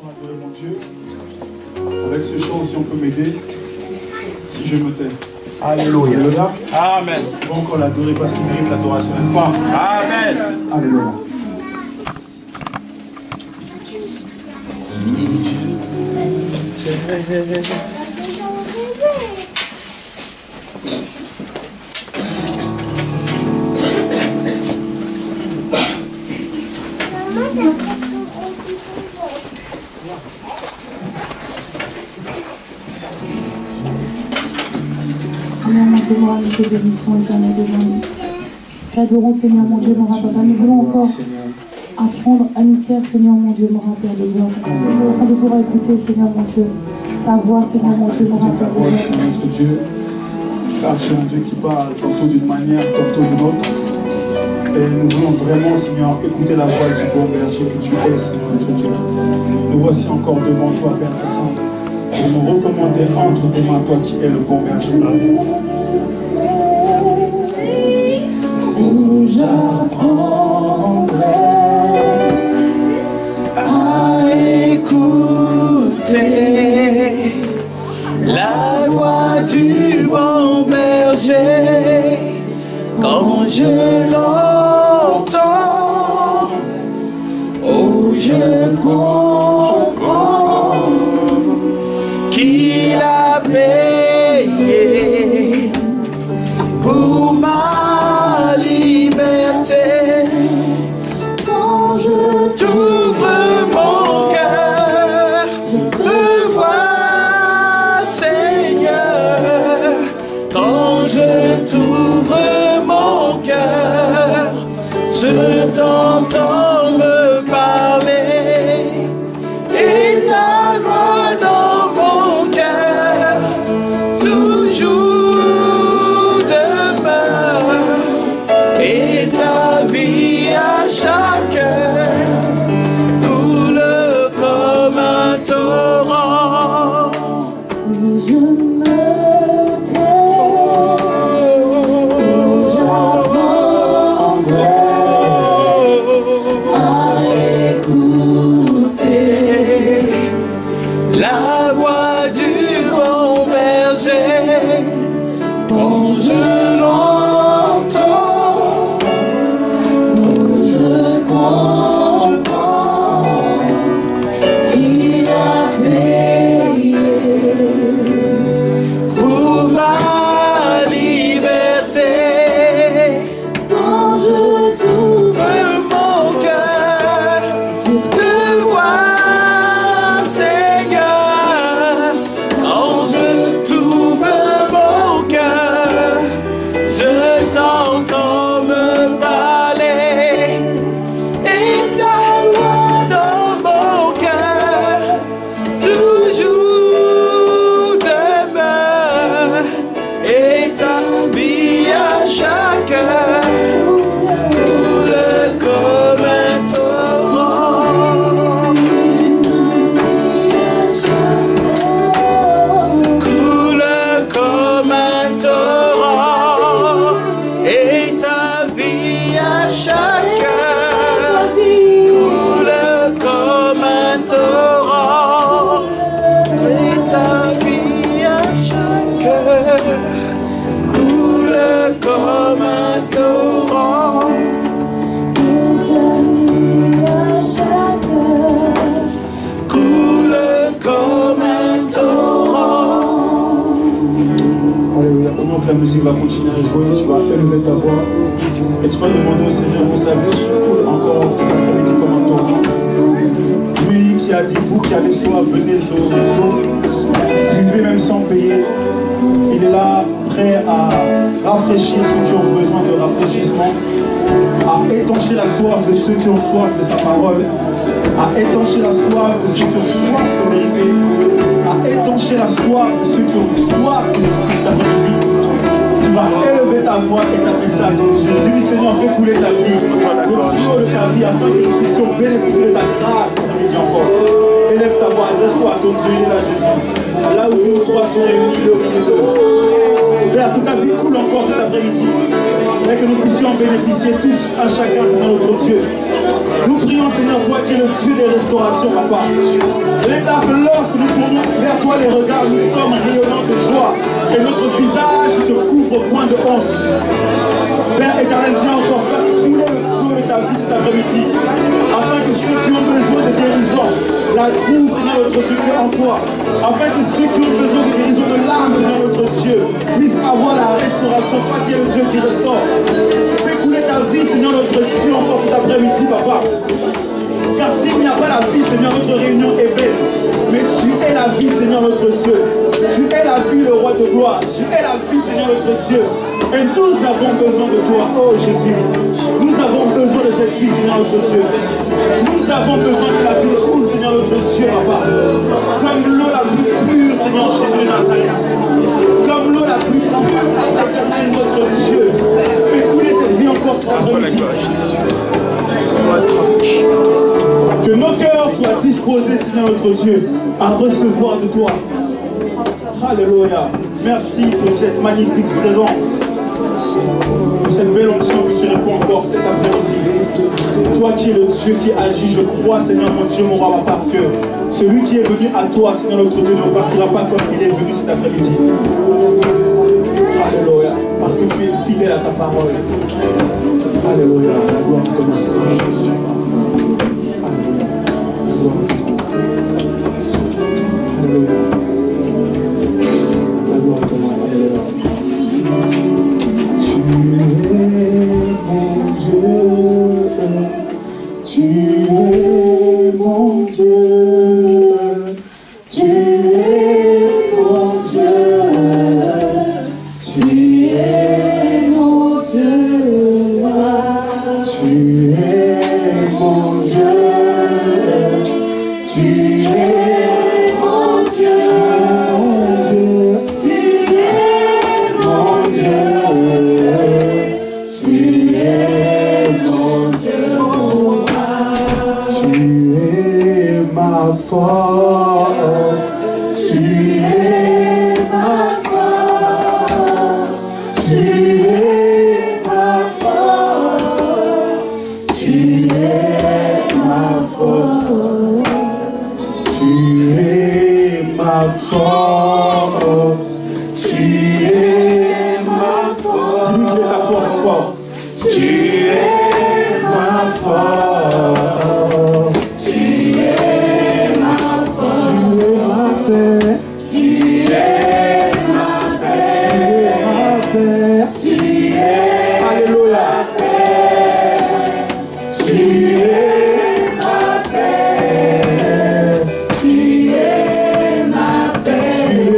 pour adorer mon Dieu. Avec ce chant, si on peut m'aider, si je me tais. Alléluia. Alléluia. Amen. On va encore l'adorer parce qu'il mérite l'adoration, n'est-ce pas? Amen. Alléluia. Seigneur mon Dieu, nous te bénissons éternel devant nous. T'adorons Seigneur mon Dieu, mon rappel. Nous voulons encore apprendre à nous faire, Seigneur mon Dieu, mon rappel de gloire. Afin de pouvoir écouter, Seigneur mon Dieu, ta voix, Seigneur mon Dieu, mon rappel de gloire. Notre Dieu, car c'est un Dieu qui parle tantôt d'une manière, tantôt d'une autre. Et nous voulons vraiment, Seigneur, écouter la voix du bon berger que tu es, Seigneur notre Dieu. Nous voici encore devant toi, Père Saint, pour nous recommander entre tes mains, toi qui es le bon berger. Où j'apprendrai à écouter la voix du bon berger quand je l'entends. Oh, je comprends qu'il a payé pour ma liberté. Quand je t'ouvre mon cœur, je te vois, Seigneur. Quand je t'ouvre mon cœur, je t'entends me parler. Et ta voix dans mon cœur toujours demeure. Et ta vie à chaque heure coule comme un torrent. Si je me tais, j'apprendrai à écouter la voix du bon berger quand je l'entends. Je comprends qu'il a payé pour ma liberté. Quand je t'ouvre mon cœur, je te vois, Seigneur. Quand je t'ouvre mon cœur, je t'entends me parler. Et ta voix dans mon cœur toujours demeure. Et ta vie à chaque heure coule comme un torrent. Coule comme un torrent. Et ta vie à chaque heure coule comme un torrent. Et ta vie à chaque heure coule comme un torrent. Coule comme un torrent. Alléluia. Pendant que la musique va continuer à jouer, tu vas élever ta voix et tu vas demander au Seigneur pour sa vie encore cet après-midi comme un torrent. Lui qui a dit, vous qui avez soif, venez au ruisseau, buvez même sans payer. Il est là, prêt à rafraîchir ceux qui ont besoin de rafraîchissement, à étancher la soif de ceux qui ont soif de sa parole, à étancher la soif de ceux qui ont soif de vérité, à étancher la soif de ceux qui ont soif de justice d'après-midi. Tu vas élever ta voix et taper ça. Tu dis, Seigneur, fais couler ta vie, le flot de ta vie, afin que nous puissions bénéficier de ta grâce cette après-midi encore. Élève ta voix, adresse-toi à ton Dieu, il est là, Jésus. Là où 2 ou 3 sont réunis, il est au milieu d'eux. Père, que ta vie coule encore cet après-midi. Et que nous puissions en bénéficier tous à chacun, Seigneur notre Dieu. Nous prions, Seigneur, toi qui es le Dieu des restaurations, Papa. Et lorsque nous tournons vers toi les regards, nous sommes rayonnants de joie. Et notre visage ne se couvre point de honte. Père éternel, viens encore faire couler le feu de ta vie cet après-midi. Afin que ceux qui ont besoin de guérison la trouve, Seigneur notre Dieu, qui est en toi. Afin que ceux qui ont besoin de guérison de l'âme, Seigneur notre Dieu, puissent avoir la restauration, toi qui es le Dieu qui restaure. Fais couler ta vie, Seigneur notre Dieu, encore cet après-midi, Papa. Car s'il n'y a pas la vie, Seigneur, notre réunion est vaine. Mais tu es la vie, Seigneur notre Dieu. Tu es la vie, le roi de gloire. Tu es la vie, Seigneur notre Dieu. Et nous avons besoin de toi, oh Jésus. Nous avons besoin de cette vie, Seigneur notre Dieu. Nous avons besoin que la vie coule, Seigneur notre Dieu, Papa. Comme l'eau la plus pure, Seigneur Jésus de Nazareth. Comme l'eau la plus pure, éternel notre Dieu. Fais couler cette vie encore cet après-midi. Que nos cœurs soient disposés, Seigneur notre Dieu, à recevoir de toi. Alléluia. Merci pour cette magnifique présence, pour cette belle onction que tu réponds encore cet après-midi. Toi qui es le Dieu qui agit, je crois, Seigneur mon Dieu, mon roi, par cœur. Celui qui est venu à toi, Seigneur notre Dieu, ne partira pas comme il est venu cet après-midi. Alléluia. Parce que tu es fidèle à ta parole. Alléluia. La gloire commence à Jésus. Alléluia. La gloire commence à Alléluia. Tu es mon Dieu. Tu es mon Dieu. Tu es mon Dieu. Tu es mon Dieu. Tu es mon Dieu. Tu es mon Dieu. Tu es mon Dieu. Tu es mon Dieu. Tu es ma force. Tu es ma force. Tu es ma force. Tu es ma force. Tu es ma force. Tu es ma force. Dis-lui que tu es ta force encore. Tu es ma force. Tu es ma force. Tu es ma paix. Tu es ma paix. Tu es Alléluia. Tu es ma paix. Tu es ma paix. Tu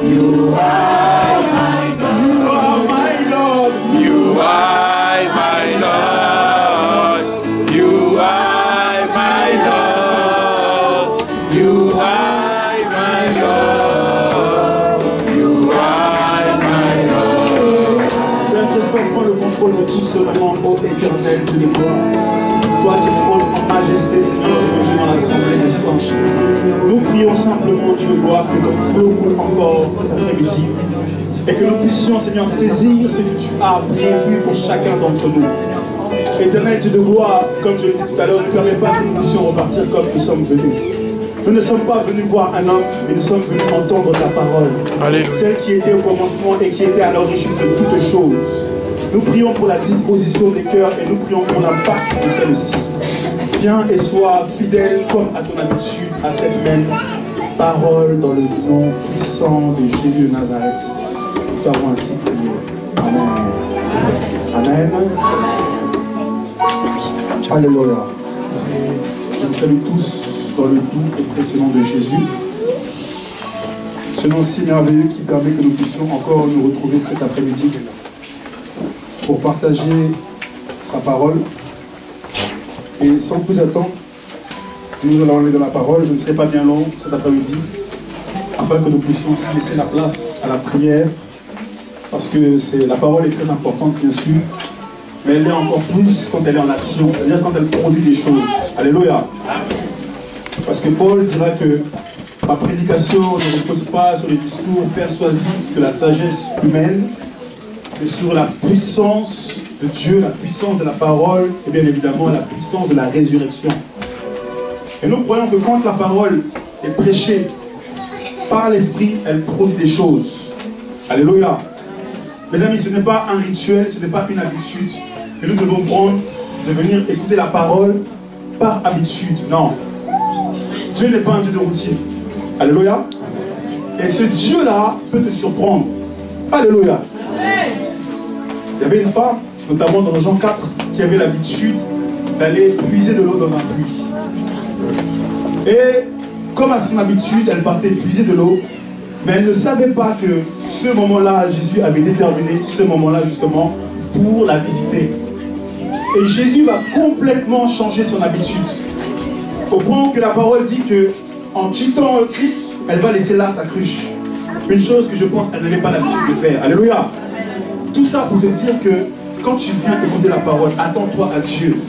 You are my God. You are my Lord. You are my Lord. You are my Lord. You are my Lord. Notre Seigneur prend le contrôle de tout ce moment, ô éternel, Dieu de gloire. Toi qui prends en majesté, Seigneur, Dieu, dans l'assemblée des saints. Nous prions simplement, Dieu de gloire, que ton feu coule encore cet après-midi. Et que nous puissions, Seigneur, saisir ce que tu as prévu pour chacun d'entre nous. Éternel Dieu de gloire, comme je l'ai dit tout à l'heure, ne permets pas que nous puissions repartir comme nous sommes venus. Nous ne sommes pas venus voir un homme, mais nous sommes venus entendre ta parole. Allez. Celle qui était au commencement et qui était à l'origine de toutes choses. Nous prions pour la disposition des cœurs et nous prions pour l'impact de celle-ci. Viens et sois fidèle comme à ton habitude à cette même parole dans le nom puissant de Jésus de Nazareth. Nous avons ainsi prié. Amen. Amen. Alléluia. Je vous salue tous dans le doux et précieux nom de Jésus. Ce nom si merveilleux qui permet que nous puissions encore nous retrouver cet après-midi pour partager sa parole. Et sans plus attendre, nous allons aller dans la parole. Je ne serai pas bien long cet après-midi, afin que nous puissions aussi laisser la place à la prière, parce que la parole est très importante, bien sûr, mais elle est encore plus quand elle est en action, c'est-à-dire quand elle produit des choses. Alléluia. Parce que Paul dira que ma prédication ne repose pas sur les discours persuasifs de la sagesse humaine, mais sur la puissance de Dieu, la puissance de la parole et bien évidemment la puissance de la résurrection. Et nous croyons que quand la parole est prêchée par l'Esprit, elle produit des choses. Alléluia. Mes amis, ce n'est pas un rituel, ce n'est pas une habitude que nous devons prendre de venir écouter la parole par habitude. Non. Dieu n'est pas un Dieu de routine. Alléluia. Et ce Dieu-là peut te surprendre. Alléluia. Il y avait une femme, notamment dans Jean 4, qui avait l'habitude d'aller puiser de l'eau dans un puits. Et comme à son habitude, elle partait puiser de l'eau, mais elle ne savait pas que ce moment-là, Jésus avait déterminé ce moment-là justement pour la visiter. Et Jésus va complètement changer son habitude. Au point que la parole dit que en quittant Christ, elle va laisser là sa cruche. Une chose que je pense qu'elle n'avait pas l'habitude de faire. Alléluia. Tout ça pour te dire que quand tu viens écouter la parole, attends-toi à Dieu.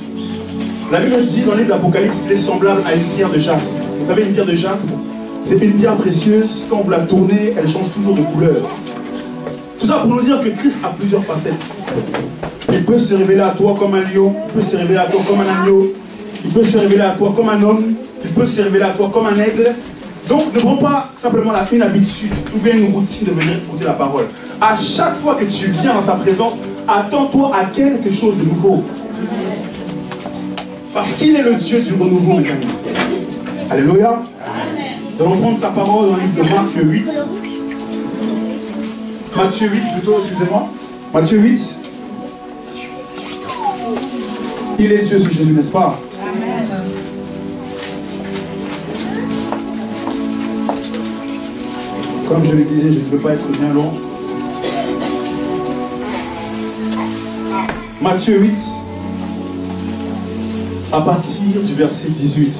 La Bible dit dans le livre d'Apocalypse qu'il est semblable à une pierre de jaspe. Vous savez, une pierre de jaspe, c'est une pierre précieuse. Quand vous la tournez, elle change toujours de couleur. Tout ça pour nous dire que Christ a plusieurs facettes. Il peut se révéler à toi comme un lion, il peut se révéler à toi comme un agneau, il peut se révéler à toi comme un homme, il peut se révéler à toi comme un aigle. Donc ne prends pas simplement une habitude ou bien une routine de venir écouter la parole. À chaque fois que tu viens dans sa présence, attends-toi à quelque chose de nouveau. Parce qu'il est le Dieu du renouveau, mes amis. Alléluia. Nous allons prendre sa parole dans le livre de Marc 8. Matthieu 8 plutôt, excusez-moi. Matthieu 8. Il est Dieu, ce Jésus, n'est-ce pas? Comme je le disais, je ne veux pas être bien long. Matthieu 8, à partir du verset 18.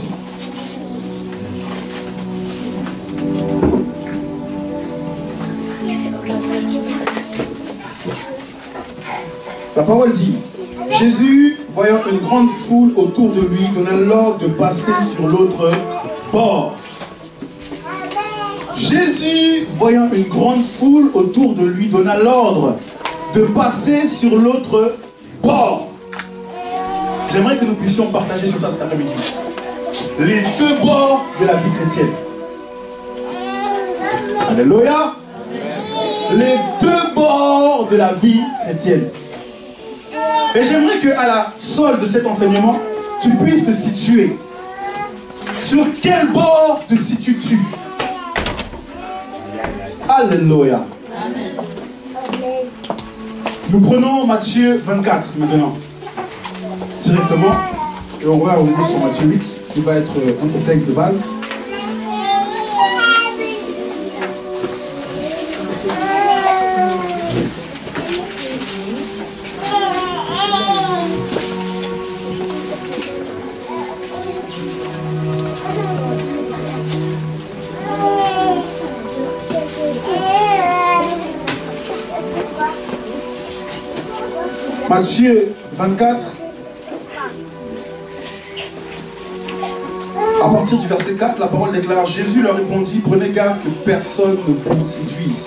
La parole dit, Jésus, voyant une grande foule autour de lui, donna l'ordre de passer sur l'autre bord. Jésus, voyant une grande foule autour de lui, donna l'ordre de passer sur l'autre bord. J'aimerais que nous puissions partager sur ça cet après-midi. Les deux bords de la vie chrétienne. Alléluia. Les deux bords de la vie chrétienne. Et j'aimerais qu'à la solde de cet enseignement, tu puisses te situer. Sur quel bord te situes-tu? Alléluia. Nous prenons Matthieu 24 maintenant. Directement. Et on va revenir sur Matthieu 8, qui va être un texte de base. Matthieu 24. À partir du verset 4, la parole déclare: Jésus leur répondit, prenez garde que personne ne vous séduise.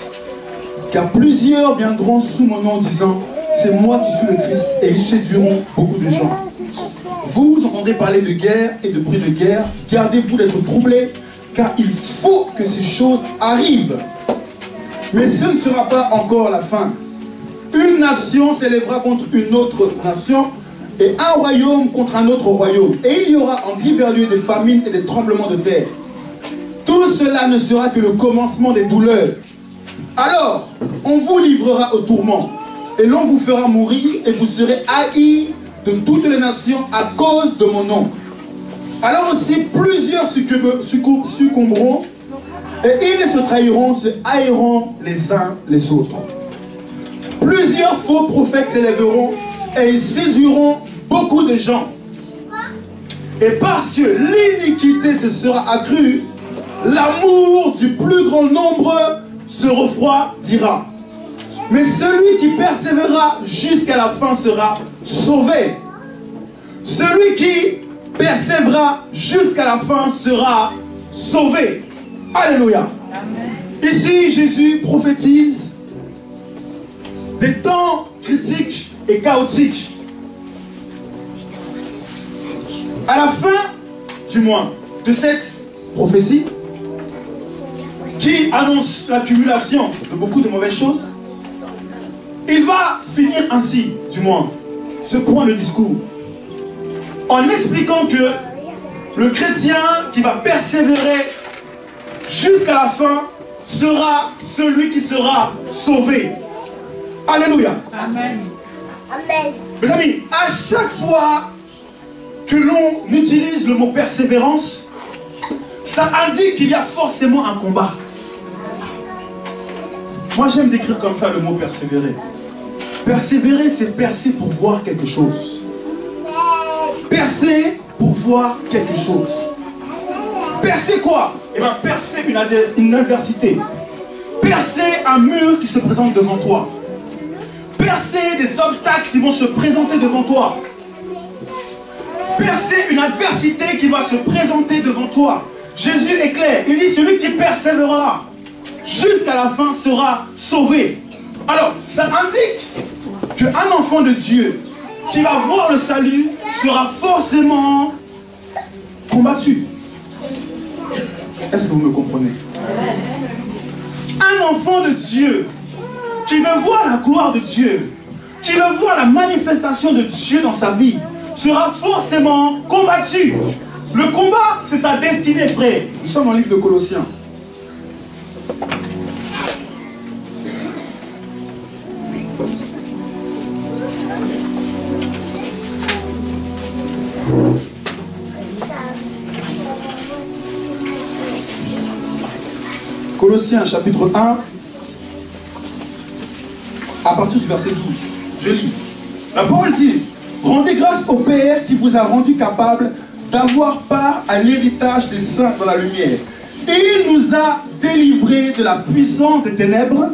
Car plusieurs viendront sous mon nom disant, c'est moi qui suis le Christ, et ils séduiront beaucoup de gens. Vous entendez parler de guerre et de bruit de guerre. Gardez-vous d'être troublés, car il faut que ces choses arrivent. Mais ce ne sera pas encore la fin. Une nation s'élèvera contre une autre nation, et un royaume contre un autre royaume. Et il y aura en divers lieux des famines et des tremblements de terre. Tout cela ne sera que le commencement des douleurs. Alors, on vous livrera au tourment, et l'on vous fera mourir, et vous serez haïs de toutes les nations à cause de mon nom. Alors aussi, plusieurs succomberont, et ils se trahiront, se haïront les uns les autres. Plusieurs faux prophètes s'élèveront, et ils séduiront beaucoup de gens. Et parce que l'iniquité se sera accrue, l'amour du plus grand nombre se refroidira. Mais celui qui persévérera jusqu'à la fin sera sauvé. Celui qui persévérera jusqu'à la fin sera sauvé. Alléluia. Amen. Ici, Jésus prophétise des temps critiques et chaotiques. À la fin, du moins, de cette prophétie, qui annonce l'accumulation de beaucoup de mauvaises choses, il va finir ainsi, du moins, ce point de discours, en expliquant que le chrétien qui va persévérer jusqu'à la fin sera celui qui sera sauvé. Alléluia. Amen. Amen. Mes amis, à chaque fois que l'on utilise le mot persévérance, ça indique qu'il y a forcément un combat. Moi, j'aime décrire comme ça le mot persévérer. Persévérer, c'est percer pour voir quelque chose. Percer pour voir quelque chose. Percer quoi? Eh bien, percer une adversité. Percer un mur qui se présente devant toi. Percer des obstacles qui vont se présenter devant toi. Percer une adversité qui va se présenter devant toi. Jésus est clair. Il dit, celui qui persévérera jusqu'à la fin sera sauvé. Alors, ça indique qu'un enfant de Dieu qui va voir le salut sera forcément combattu. Est-ce que vous me comprenez? Un enfant de Dieu qui veut voir la gloire de Dieu, qui veut voir la manifestation de Dieu dans sa vie, sera forcément combattu. Le combat, c'est sa destinée, frère. Nous sommes dans le livre de Colossiens. Colossiens chapitre 1, à partir du verset 12, je lis. La parole dit, rendez grâce au Père qui vous a rendu capable d'avoir part à l'héritage des saints dans la lumière. Et il nous a délivrés de la puissance des ténèbres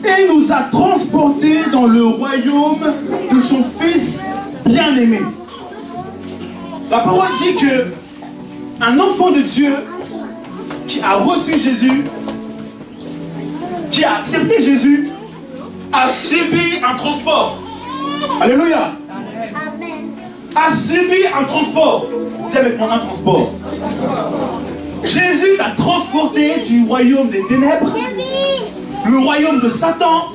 et nous a transportés dans le royaume de son Fils bien-aimé. La parole dit que un enfant de Dieu qui a reçu Jésus, qui a accepté Jésus, a subi un transport. Alléluia. Amen. A subi un transport. Dis avec moi, un transport. Jésus t'a transporté du royaume des ténèbres, le royaume de Satan,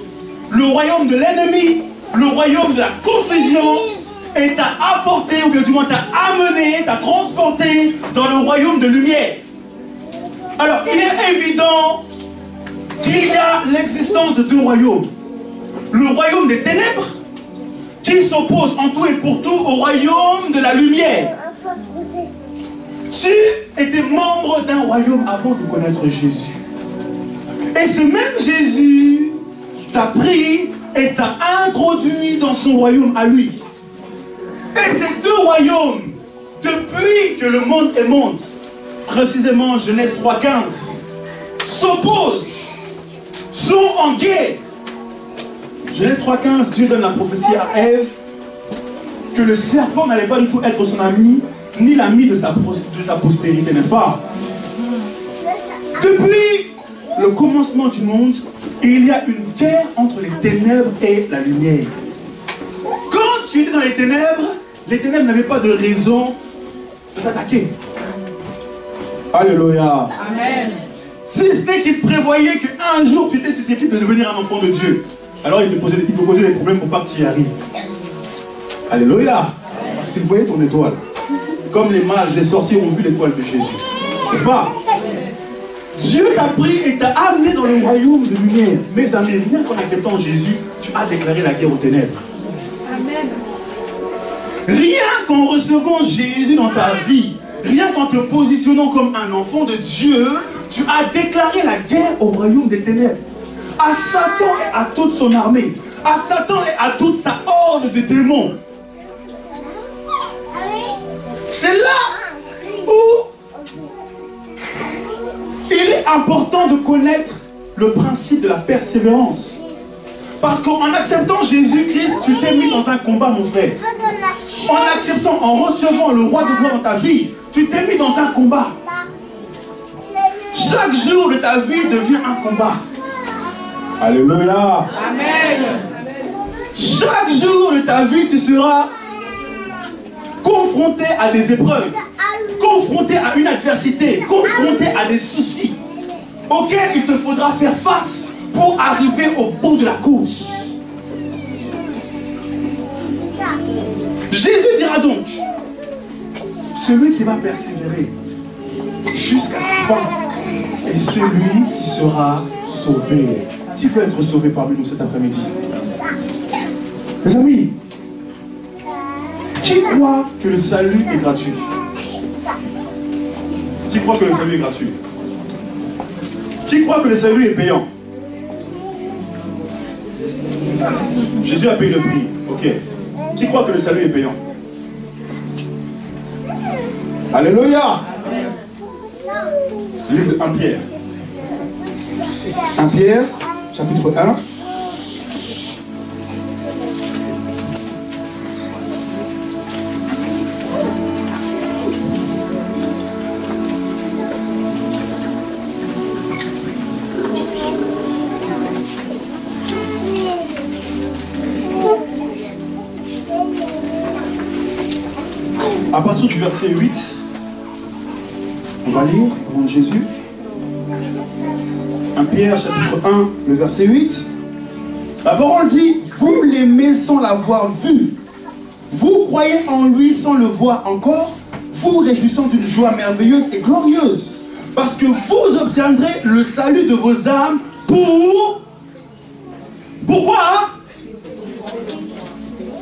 le royaume de l'ennemi, le royaume de la confusion, et t'a apporté, ou bien du moins t'a amené, t'a transporté dans le royaume de lumière. Alors, il est évident qu'il y a l'existence de deux royaumes. Le royaume des ténèbres, qui s'oppose en tout et pour tout au royaume de la lumière. Tu étais membre d'un royaume avant de connaître Jésus. Et ce même Jésus t'a pris et t'a introduit dans son royaume à lui. Et ces deux royaumes, depuis que le monde est monde, précisément Genèse 3,15, s'opposent, sont en guerre. Genèse 3,15, Dieu donne la prophétie à Ève que le serpent n'allait pas du tout être son ami, ni l'ami de sa postérité, n'est-ce pas? Depuis le commencement du monde, il y a une guerre entre les ténèbres et la lumière. Quand tu étais dans les ténèbres n'avaient pas de raison de t'attaquer. Alléluia. Amen. Si ce n'est qu'il prévoyait qu'un jour tu étais susceptible de devenir un enfant de Dieu, alors il te posait des problèmes pour pas que tu y arrives. Alléluia. Parce qu'il voyait ton étoile. Comme les mages, les sorciers ont vu l'étoile de Jésus. N'est-ce pas? Dieu t'a pris et t'a amené dans le royaume de lumière. Mes amis, rien qu'en acceptant Jésus, tu as déclaré la guerre aux ténèbres. Amen. Rien qu'en recevant Jésus dans ta vie, rien qu'en te positionnant comme un enfant de Dieu, tu as déclaré la guerre au royaume des ténèbres. À Satan et à toute son armée. À Satan et à toute sa horde de démons. C'est là où il est important de connaître le principe de la persévérance. Parce qu'en acceptant Jésus-Christ, tu t'es mis dans un combat, mon frère. En acceptant, en recevant le roi de gloire dans ta vie, tu t'es mis dans un combat. Chaque jour de ta vie devient un combat. Alléluia. Amen. Chaque jour de ta vie, tu seras confronté à des épreuves, confronté à une adversité, confronté à des soucis auxquels il te faudra faire face pour arriver au bout de la course. Jésus dira donc, celui qui va persévérer jusqu'à la fin est celui qui sera sauvé. Qui veut être sauvé parmi nous cet après-midi? Mes amis, qui croit que le salut est gratuit? Qui croit que le salut est gratuit? Qui croit que le salut est payant? Jésus a payé le prix. Ok. Qui croit que le salut est payant? Alléluia. Livre de 1 Pierre. 1 Pierre, chapitre 1. À partir du verset 8, on va lire au nom de Jésus. 1 Pierre chapitre 1, le verset 8. La parole dit, vous l'aimez sans l'avoir vu. Vous croyez en lui sans le voir encore. Vous réjouissant d'une joie merveilleuse et glorieuse. Parce que vous obtiendrez le salut de vos âmes pour... Pourquoi?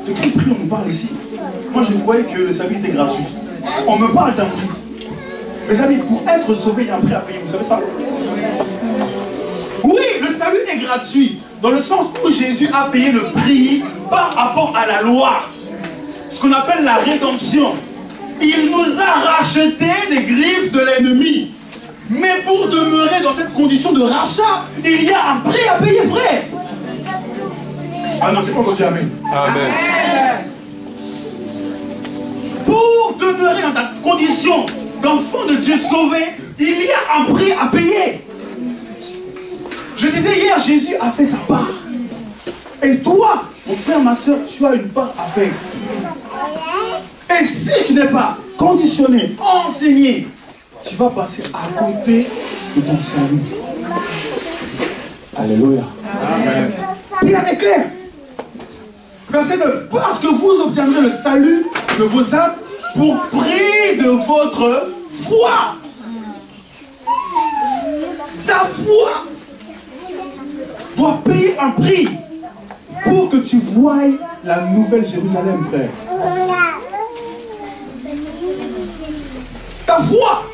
De quel prix on nous parle ici? Moi je croyais que le salut était gratuit. On me parle d'un prix. Mes amis, pour être sauvé, il y a un prix à payer, vous savez ça? Oui, le salut est gratuit, dans le sens où Jésus a payé le prix par rapport à la loi. Ce qu'on appelle la rédemption. Il nous a rachetés des griffes de l'ennemi. Mais pour demeurer dans cette condition de rachat, il y a un prix à payer, frère. Ah non, c'est pas encore dit amen. Amen. Pour demeurer dans ta condition d'enfant de Dieu sauvé, il y a un prix à payer. Je disais hier, Jésus a fait sa part. Et toi, mon frère, ma soeur, tu as une part à faire. Et si tu n'es pas conditionné, enseigné, tu vas passer à côté de ton salut. Alléluia. Amen. Pierre est clair. Verset 9. Parce que vous obtiendrez le salut de vos âmes pour prix de votre foi. Ta foi doit payer un prix pour que tu voies la nouvelle Jérusalem, frère. Ta foi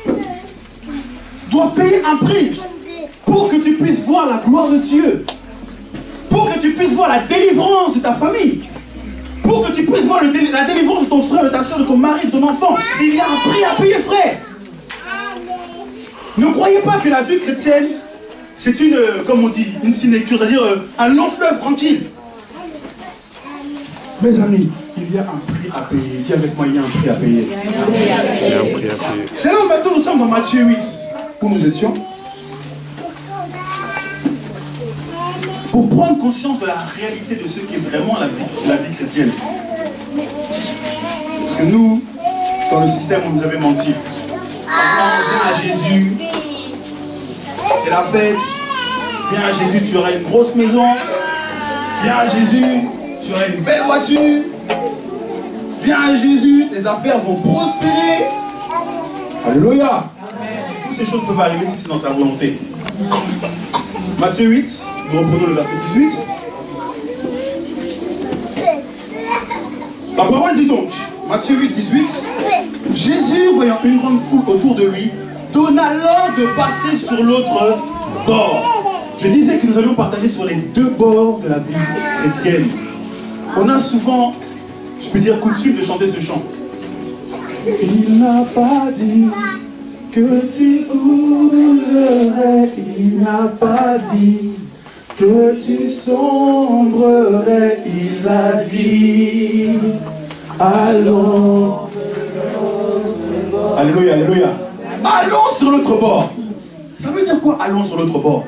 doit payer un prix pour que tu puisses voir la gloire de Dieu, pour que tu puisses voir la délivrance de ta famille, pour que tu puisses voir la délivrance de ton frère, de ta soeur, de ton mari, de ton enfant. Il y a un prix à payer, frère. Ne croyez pas que la vie chrétienne, c'est une, comme on dit, une sinécure, c'est-à-dire un long fleuve tranquille. Mes amis, il y a un prix à payer. Dis avec moi, il y a un prix à payer. Il y a un prix à payer. C'est là maintenant nous sommes dans Matthieu 8, où nous étions. Pour prendre conscience de la réalité de ce qui est vraiment la vie chrétienne. Parce que nous, dans le système, on nous avait menti. On vient à Jésus, c'est la fête. Viens à Jésus, tu auras une grosse maison. Viens à Jésus, tu auras une belle voiture. Viens à Jésus, tes affaires vont prospérer. Alléluia. Toutes ces choses peuvent arriver si c'est dans sa volonté. Matthieu 8, nous reprenons le verset 18. La parole dit donc, Matthieu 8, 18, Jésus, voyant une grande foule autour de lui, donna l'ordre de passer sur l'autre bord. Je disais que nous allions partager sur les deux bords de la vie chrétienne. On a souvent, je peux dire, coutume de chanter ce chant. Il n'a pas dit que tu coulerais, il n'a pas dit que tu sombrerais, il a dit allons. Alléluia, alléluia. Allons sur l'autre bord. Ça veut dire quoi, allons sur l'autre bord?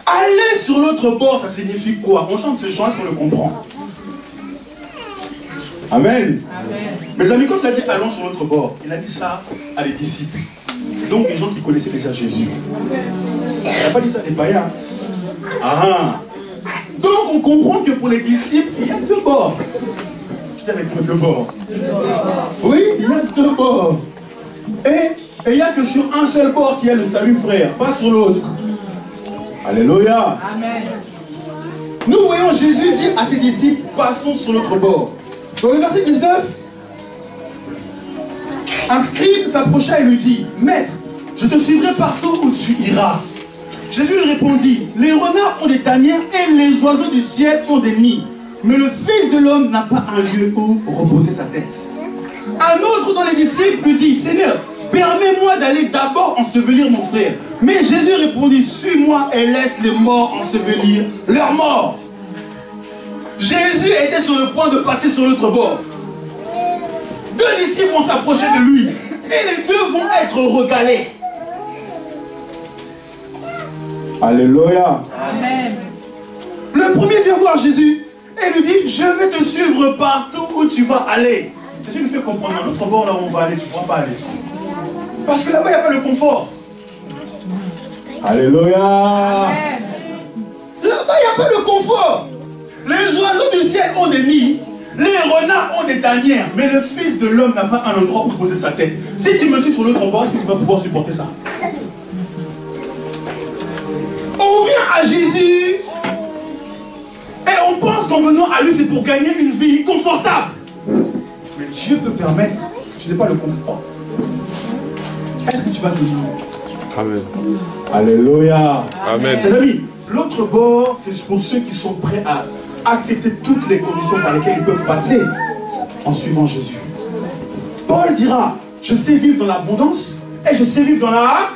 Aller sur l'autre bord, ça signifie quoi? On chante ce chant, est-ce qu'on le comprend? Amen. Amen. Mes amis, quand il a dit allons sur l'autre bord, il a dit ça à les disciples. Donc les gens qui connaissaient déjà Jésus. Il n'a pas dit ça à des païens. Ah. Donc on comprend que pour les disciples, il y a deux bords. Je dis avec moi deux bords. Oui, il y a deux bords. Et il n'y a que sur un seul bord qu'il y a le salut, frère, pas sur l'autre. Alléluia. Amen. Nous voyons Jésus dire à ses disciples, passons sur l'autre bord. Dans le verset 19, un scribe s'approcha et lui dit, Maître, je te suivrai partout où tu iras. Jésus lui répondit, les renards ont des tanières et les oiseaux du ciel ont des nids. Mais le Fils de l'homme n'a pas un lieu où reposer sa tête. Un autre dans les disciples lui dit, Seigneur, permets-moi d'aller d'abord ensevelir mon frère. Mais Jésus répondit, suis-moi et laisse les morts ensevelir leurs morts. Jésus était sur le point de passer sur l'autre bord. Deux disciples vont s'approcher de lui et les deux vont être recalés. Alléluia. Amen. Le premier vient voir Jésus et lui dit, je vais te suivre partout où tu vas aller. Jésus lui fait comprendre, dans l'autre bord là où on va aller, tu ne pourras pas aller. Parce que là-bas, il n'y a pas le confort. Alléluia. Amen. Là-bas, il n'y a pas le confort. Les oiseaux du ciel ont des nids, les renards ont des tanières, mais le Fils de l'homme n'a pas un endroit où poser sa tête. Si tu me suis sur l'autre bord, est-ce que tu vas pouvoir supporter ça? On vient à Jésus et on pense qu'en venant à lui, c'est pour gagner une vie confortable. Mais Dieu peut permettre que tu n'aies pas le confort. Est-ce que tu vas venir? Amen. Alléluia. Amen. Les amis, l'autre bord, c'est pour ceux qui sont prêts à accepter toutes les conditions par lesquelles ils peuvent passer en suivant Jésus. Paul dira, je sais vivre dans l'abondance et je sais vivre dans la...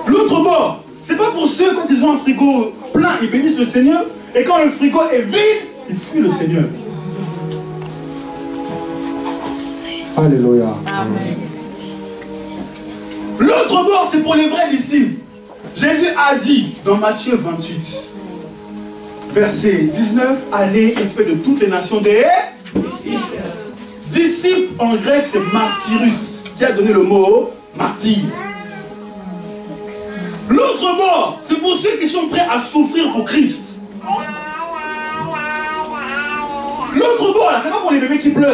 L'autre bord, c'est pas pour ceux quand ils ont un frigo plein, ils bénissent le Seigneur, et quand le frigo est vide, ils fuient le Seigneur. Alléluia. Amen. L'autre bord, c'est pour les vrais disciples. Jésus a dit dans Matthieu 28, verset 19, allez et faites de toutes les nations des disciples. Disciple en grec, c'est martyrus, qui a donné le mot martyr. L'autre bord, c'est pour ceux qui sont prêts à souffrir pour Christ. L'autre bord, là, c'est pas pour les bébés qui pleurent.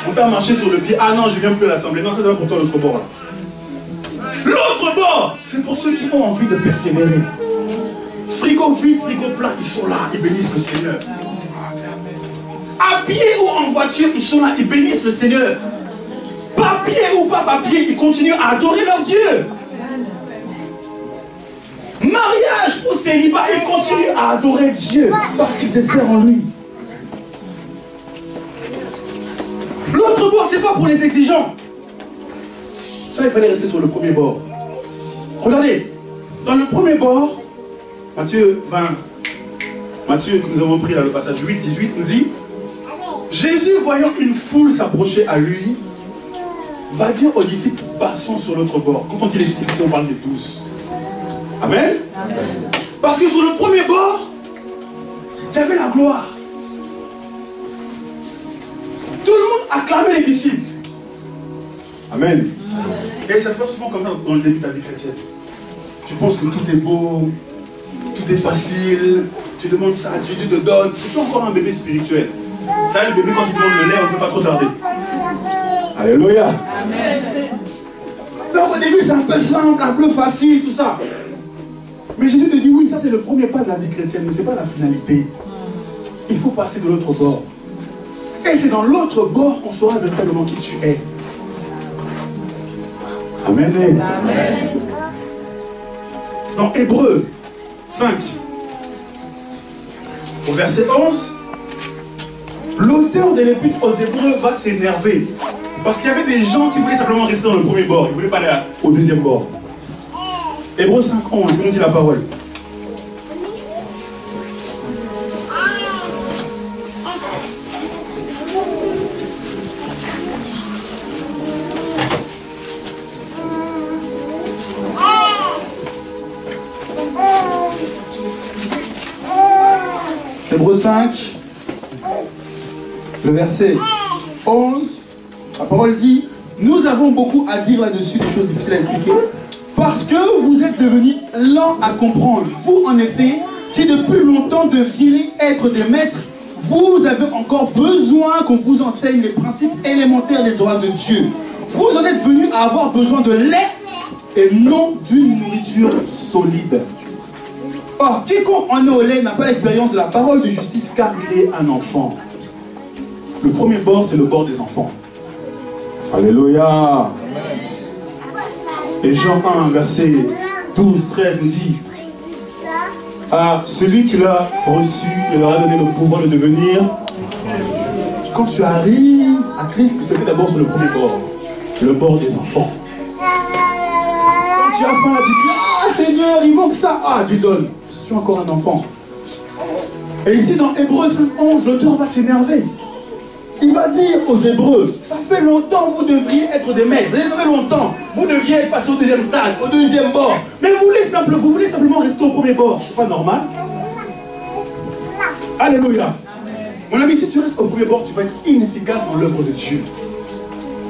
On t'a marché sur le pied, ah non, je viens plus à l'assemblée. Non, c'est pas pour toi l'autre bord là. L'autre bord, c'est pour ceux qui ont envie de persévérer. Frigo vide, frigo plein, ils sont là, ils bénissent le Seigneur. À pied ou en voiture, ils sont là, ils bénissent le Seigneur. Papier ou pas papier, ils continuent à adorer leur Dieu. Mariage ou célibat, ils continuent à adorer Dieu parce qu'ils espèrent en lui. L'autre bord, c'est pas pour les exigeants. Ça, il fallait rester sur le premier bord. Regardez, dans le premier bord, Matthieu 20, Matthieu, que nous avons pris là, le passage 8-18, nous dit Jésus, voyant une foule s'approcher à lui, va dire aux disciples, passons sur l'autre bord. Quand on dit les disciples, on parle des 12. Amen. Amen. Parce que sur le premier bord, il y avait la gloire. Tout le monde acclamait les disciples. Amen. Et ça se passe souvent comme ça dans le début de la vie chrétienne. Tu penses que tout est beau, tout est facile, tu demandes ça à Dieu, Dieu te donne. Tu es encore un bébé spirituel. Ça, le bébé, quand il demande le lait, on ne peut pas trop tarder. Alléluia. Amen. Donc au début, c'est un peu simple, un peu facile, tout ça. Mais Jésus te dit, oui, ça c'est le premier pas de la vie chrétienne, mais ce n'est pas la finalité. Il faut passer de l'autre bord. Et c'est dans l'autre bord qu'on saura véritablement qui tu es. Amen. Amen. Dans Hébreux 5, au verset 11, l'auteur de l'épître aux Hébreux va s'énerver. Parce qu'il y avait des gens qui voulaient simplement rester dans le premier bord. Ils ne voulaient pas aller au deuxième bord. Hébreux 5, 11, nous dit la parole. Hébreux 5, le verset 11, la parole dit, nous avons beaucoup à dire là-dessus, des choses difficiles à expliquer, parce que vous êtes devenus lents à comprendre. Vous, en effet, qui depuis longtemps deviez être des maîtres, vous avez encore besoin qu'on vous enseigne les principes élémentaires des oracles de Dieu. Vous en êtes venus à avoir besoin de lait et non d'une nourriture solide. Or, quiconque en est au lait n'a pas l'expérience de la parole de justice car il est un enfant. Le premier bord, c'est le bord des enfants. Alléluia. Et Jean 1, verset 12, 13 nous dit à celui qui l'a reçu, il leur a donné le pouvoir de devenir. Quand tu arrives à Christ, tu te mets d'abord sur le premier bord, le bord des enfants. Quand tu as faim, tu dis ah Seigneur, il manque ça. Ah, tu donnes. Tu es encore un enfant. Et ici dans Hébreux 5:11, l'auteur va s'énerver. Il va dire aux Hébreux, ça fait longtemps que vous devriez être des maîtres. Ça fait longtemps, vous deviez être passé au deuxième stade, au deuxième bord. Mais vous voulez simplement rester au premier bord. C'est pas normal. Alléluia. Amen. Mon ami, si tu restes au premier bord, tu vas être inefficace dans l'œuvre de Dieu.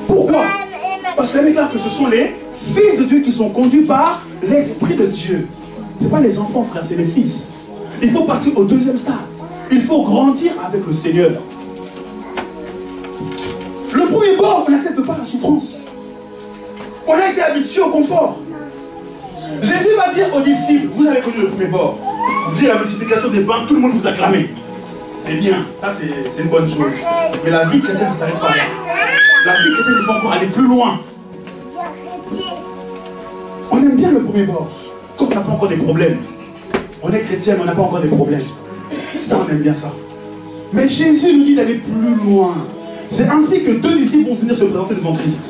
Pourquoi? Parce qu'il est clair que ce sont les fils de Dieu qui sont conduits par l'Esprit de Dieu. Ce n'est pas les enfants, frère, c'est les fils. Il faut passer au deuxième stade. Il faut grandir avec le Seigneur. Le premier bord, on n'accepte pas la souffrance. On a été habitué au confort. Jésus va dire aux disciples, vous avez connu le premier bord. Vous voyez la multiplication des pains, tout le monde vous acclame. C'est bien, ça c'est une bonne chose. Mais la vie chrétienne ne s'arrête pas là. La vie chrétienne, il faut encore aller plus loin. On aime bien le premier bord. Quand on n'a pas encore des problèmes. On est chrétien, mais on n'a pas encore des problèmes. Ça, on aime bien ça. Mais Jésus nous dit d'aller plus loin. C'est ainsi que deux disciples vont venir se présenter devant Christ.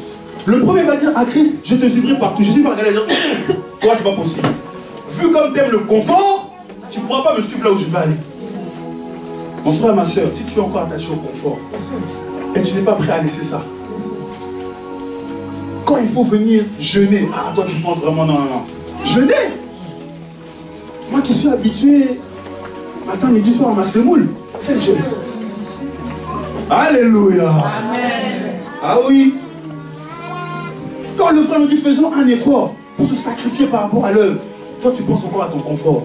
Le premier va dire à Christ, je te suivrai partout. Jésus va regarder et dire, toi c'est pas possible. Vu comme tu aimes le confort, tu ne pourras pas me suivre là où je vais aller. Mon frère, ma soeur, si tu es encore attaché au confort et tu n'es pas prêt à laisser ça, quand il faut venir jeûner, ah toi tu penses vraiment non. Jeûner. Moi qui suis habitué matin, midi, soir à ma semoule, quel jeûne. Alléluia. Amen. Ah oui. Quand le frère nous dit faisons un effort pour se sacrifier par rapport à l'œuvre, toi tu penses encore à ton confort.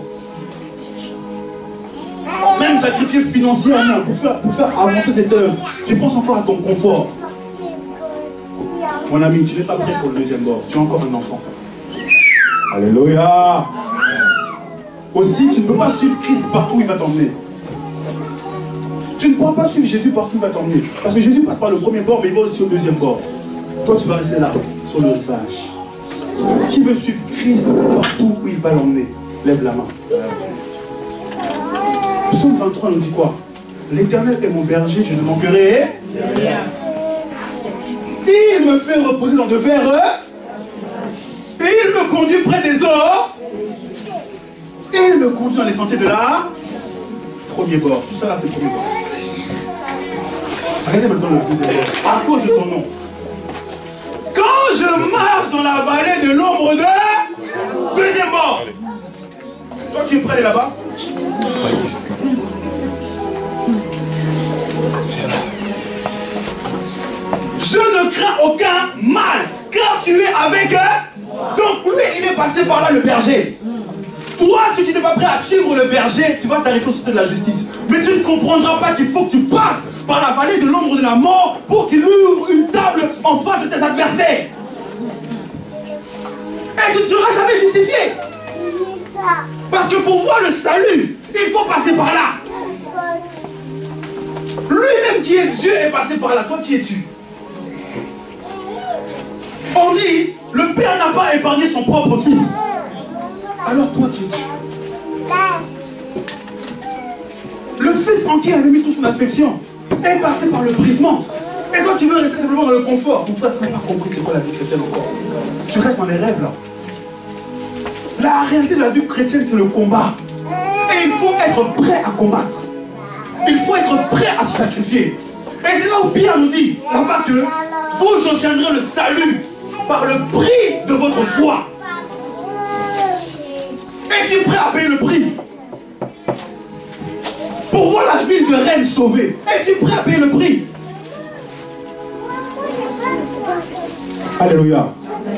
Même sacrifier financièrement pour faire avancer cette œuvre, tu penses encore à ton confort. Mon ami, tu n'es pas prêt pour le deuxième bord, tu es encore un enfant. Alléluia. Aussi, tu ne peux pas suivre Christ partout où il va t'emmener. Tu ne pourras pas suivre Jésus partout où il va t'emmener. Parce que Jésus passe par le premier bord, mais il va aussi au deuxième bord. Toi, tu vas rester là, sur le rivage. Qui veut suivre Christ partout où il va l'emmener? Lève la main. Psaume 23 nous dit quoi? L'Éternel est mon berger, je ne manquerai rien. Il me fait reposer dans de verts et il me conduit près des eaux. Et il me conduit dans les sentiers de la premier bord. Tout ça là, c'est le premier bord. Regardez maintenant le deuxième bord. À cause de son nom. Quand je marche dans la vallée de l'ombre de... Deuxième bord. Toi, tu es prêt à aller là-bas? Je ne crains aucun mal, car tu es avec eux. Donc lui, il est passé par là, le berger. Toi, si tu n'es pas prêt à suivre le berger, tu vas t'arrêter au côté de la justice. Mais tu ne comprendras pas qu'il faut que tu passes par la vallée de l'ombre de la mort pour qu'il ouvre une table en face de tes adversaires. Et tu ne seras jamais justifié. Parce que pour voir le salut, il faut passer par là. Lui-même qui est Dieu est passé par là. Toi, qui es-tu? On dit, le Père n'a pas épargné son propre fils. Alors toi, qui es-tu? Le fils en qui il avait mis toute son affection est passé par le brisement. Et toi, tu veux rester simplement dans le confort. Mon frère, tu n'as pas compris c'est quoi la vie chrétienne encore. Tu restes dans les rêves là. La réalité de la vie chrétienne, c'est le combat. Et il faut être prêt à combattre. Il faut être prêt à se sacrifier. Et c'est là où Pierre nous dit, là-bas, que vous obtiendrez le salut par le prix de votre foi. Es-tu prêt à payer le prix? Pour voir la ville de Rennes sauvée, es-tu prêt à payer le prix? Alléluia.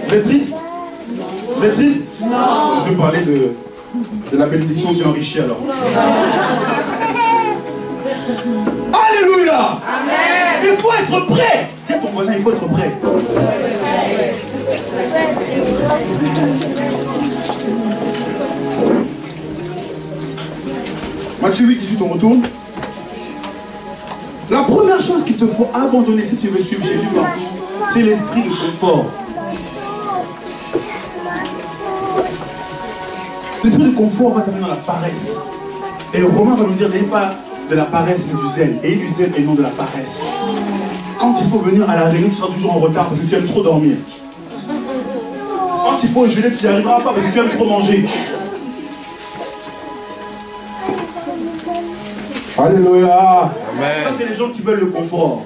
Vous êtes triste? Vous êtes triste? Non. Je vais parler de la bénédiction qui enrichit alors. Alléluia. Amen. Il faut être prêt. Dis à ton voisin, il faut être prêt. Matthieu 8, 18, on retourne. La première chose qu'il te faut abandonner si tu veux suivre Jésus, c'est l'esprit de confort. L'esprit de confort va t'amener dans la paresse. Et Romain va nous dire, n'ayez pas de la paresse mais du zèle. Ayez du zèle et non de la paresse. Quand il faut venir à la réunion, tu seras toujours en retard parce que tu aimes trop dormir. Quand il faut jeûner, tu n'y arriveras pas parce que tu aimes trop manger. Alléluia. Amen. Ça, c'est les gens qui veulent le confort.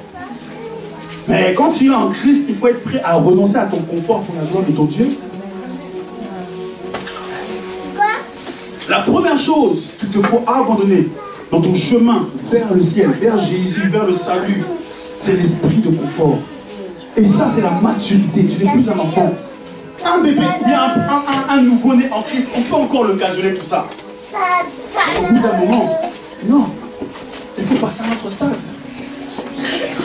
Mais quand tu es en Christ, il faut être prêt à renoncer à ton confort pour la gloire de ton Dieu. La première chose qu'il te faut abandonner dans ton chemin vers le ciel, vers Jésus, vers le salut, c'est l'esprit de confort. Et ça, c'est la maturité. Tu n'es plus un enfant. Un bébé, bien un nouveau-né en Christ, on peut encore le cajoler, tout ça. Au bout d'un moment, non. Il faut passer à notre stade.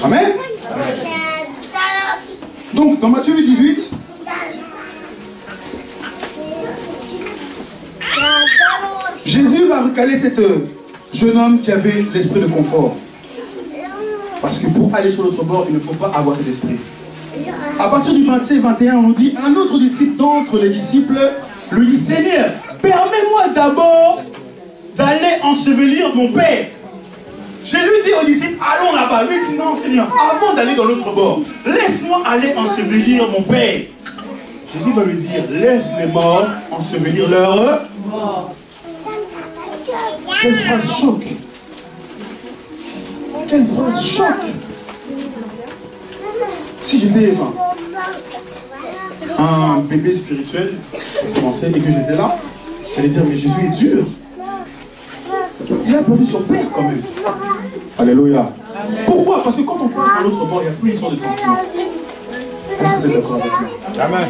Amen. Donc, dans Matthieu 8, 18, Jésus va recaler cet jeune homme qui avait l'esprit de confort. Parce que pour aller sur l'autre bord, il ne faut pas avoir cet esprit. À partir du 27-21, on nous dit, un autre disciple d'entre les disciples lui dit, Seigneur, permets-moi d'abord d'aller ensevelir mon père. Jésus dit aux disciples, allons là-bas. Lui dit, non Seigneur, avant d'aller dans l'autre bord, laisse-moi aller ensevelir mon père. Jésus va lui dire, laisse les morts ensevelir leur mort. Quelle phrase choc. Quelle phrase choc. Si j'étais un bébé spirituel qui commençait et que j'étais là, j'allais dire, mais Jésus est dur. Il a perdu son père quand même. Alléluia. Pourquoi? Parce que quand on passe dans l'autre bord, il n'y a plus l'histoire de sentiments. Est-ce que vous êtes d'accord avec moi? Amen.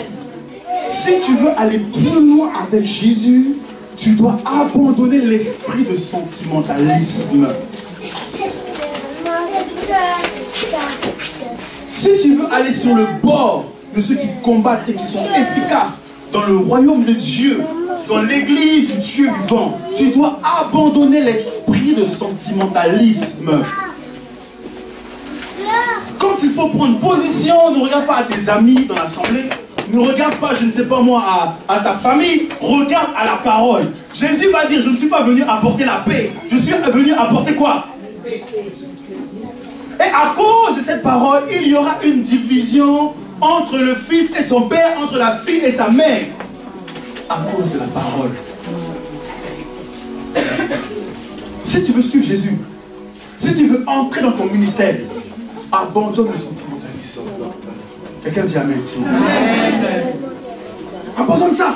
Si tu veux aller plus loin avec Jésus, tu dois abandonner l'esprit de sentimentalisme. Si tu veux aller sur le bord de ceux qui combattent et qui sont efficaces dans le royaume de Dieu, dans l'église du Dieu vivant, tu dois abandonner l'esprit de sentimentalisme. Quand il faut prendre position, ne regarde pas à tes amis dans l'assemblée, ne regarde pas, je ne sais pas moi, à ta famille, regarde à la parole. Jésus va dire, je ne suis pas venu apporter la paix, je suis venu apporter quoi? Et à cause de cette parole, il y aura une division entre le fils et son père, entre la fille et sa mère. À cause de la parole. Si tu veux suivre Jésus, si tu veux entrer dans ton ministère, abandonne le sentimentalisme. Quelqu'un dit Amen. Abandonne ça.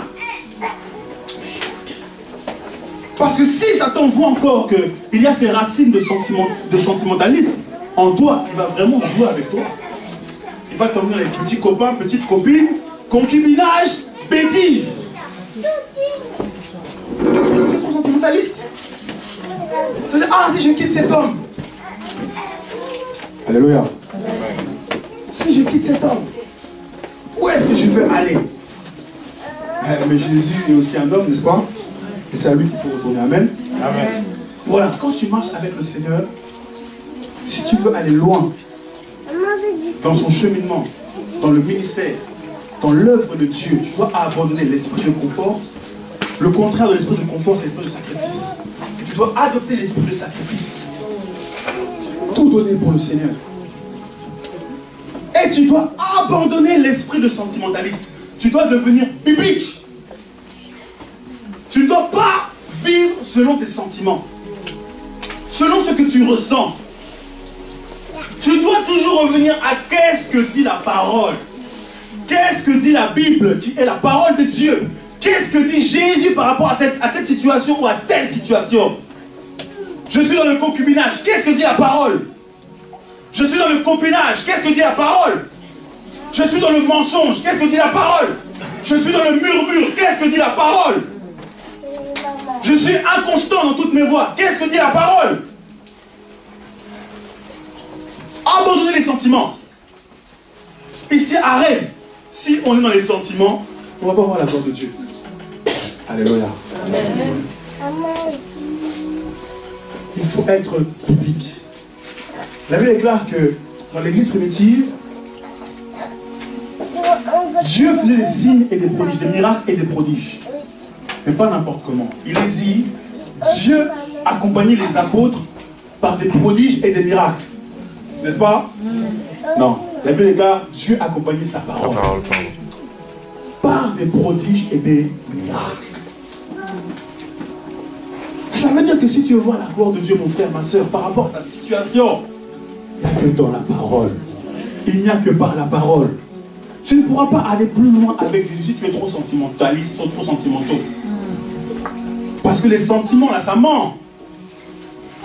Parce que si Satan voit encore qu'il y a ces racines de sentimentalisme en toi, il va vraiment jouer avec toi. Il va t'emmener avec petits copains, petites copines, concubinage, bêtises. C'est trop sentimentaliste. C'est-à-dire, ah, si je quitte cet homme. Alléluia. Si je quitte cet homme, où est-ce que je veux aller? Mais Jésus est aussi un homme, n'est-ce pas? Et c'est à lui qu'il faut retourner. Amen. Amen. Voilà, quand tu marches avec le Seigneur, si tu veux aller loin dans son cheminement, dans le ministère, dans l'œuvre de Dieu, tu dois abandonner l'esprit de confort. Le contraire de l'esprit de confort, c'est l'esprit de sacrifice. Et tu dois adopter l'esprit de sacrifice. Tout donner pour le Seigneur. Et tu dois abandonner l'esprit de sentimentaliste. Tu dois devenir biblique. Tu ne dois pas vivre selon tes sentiments, selon ce que tu ressens. Tu dois toujours revenir à qu'est-ce que dit la parole. Qu'est-ce que dit la Bible, qui est la parole de Dieu. Qu'est-ce que dit Jésus par rapport à cette situation ou à telle situation. Je suis dans le concubinage, qu'est-ce que dit la parole? Je suis dans le copinage, qu'est-ce que dit la parole? Je suis dans le mensonge, qu'est-ce que dit la parole? Je suis dans le murmure, qu'est-ce que dit la parole? Je suis inconstant dans toutes mes voies. Qu'est-ce que dit la parole? Abandonnez les sentiments. Ici, arrête. Si on est dans les sentiments, on ne va pas voir la gloire de Dieu. Alléluia. Amen. Il faut être public. La Bible déclare que dans l'église primitive, Dieu faisait des signes et des prodiges, des miracles et des prodiges. Mais pas n'importe comment. Il est dit, Dieu accompagnait les apôtres par des prodiges et des miracles. N'est-ce pas? Non. La Bible déclare, Dieu accompagnait sa parole. Par des prodiges et des miracles. Ça veut dire que si tu veux voir la gloire de Dieu, mon frère, ma soeur, par rapport à ta situation, il n'y a que dans la parole. Il n'y a que par la parole. Tu ne pourras pas aller plus loin avec Jésus si tu es trop sentimentaliste, trop sentimentaux. Parce que les sentiments, là, ça ment.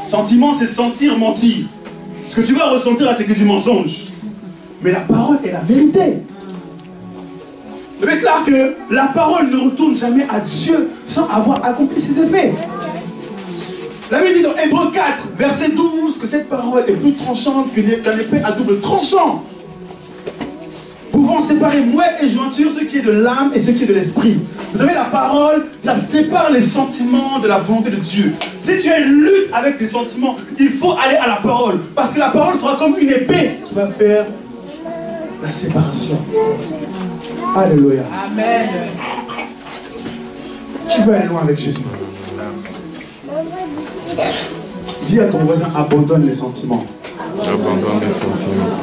Sentiment, c'est sentir, mentir. Ce que tu vas ressentir, là, c'est que du mensonge. Mais la parole est la vérité. Je déclare que la parole ne retourne jamais à Dieu sans avoir accompli ses effets. La Bible dit dans Hébreux 4, verset 12, que cette parole est plus tranchante qu'une épée à double tranchant, pouvant séparer moelle et jointure, ce qui est de l'âme et ce qui est de l'esprit. Vous savez, la parole, ça sépare les sentiments de la volonté de Dieu. Si tu as une lutte avec tes sentiments, il faut aller à la parole. Parce que la parole sera comme une épée qui va faire la séparation. Alléluia. Amen. Qui veut aller loin avec Jésus? Dis à ton voisin, abandonne les sentiments. Abandonne les sentiments.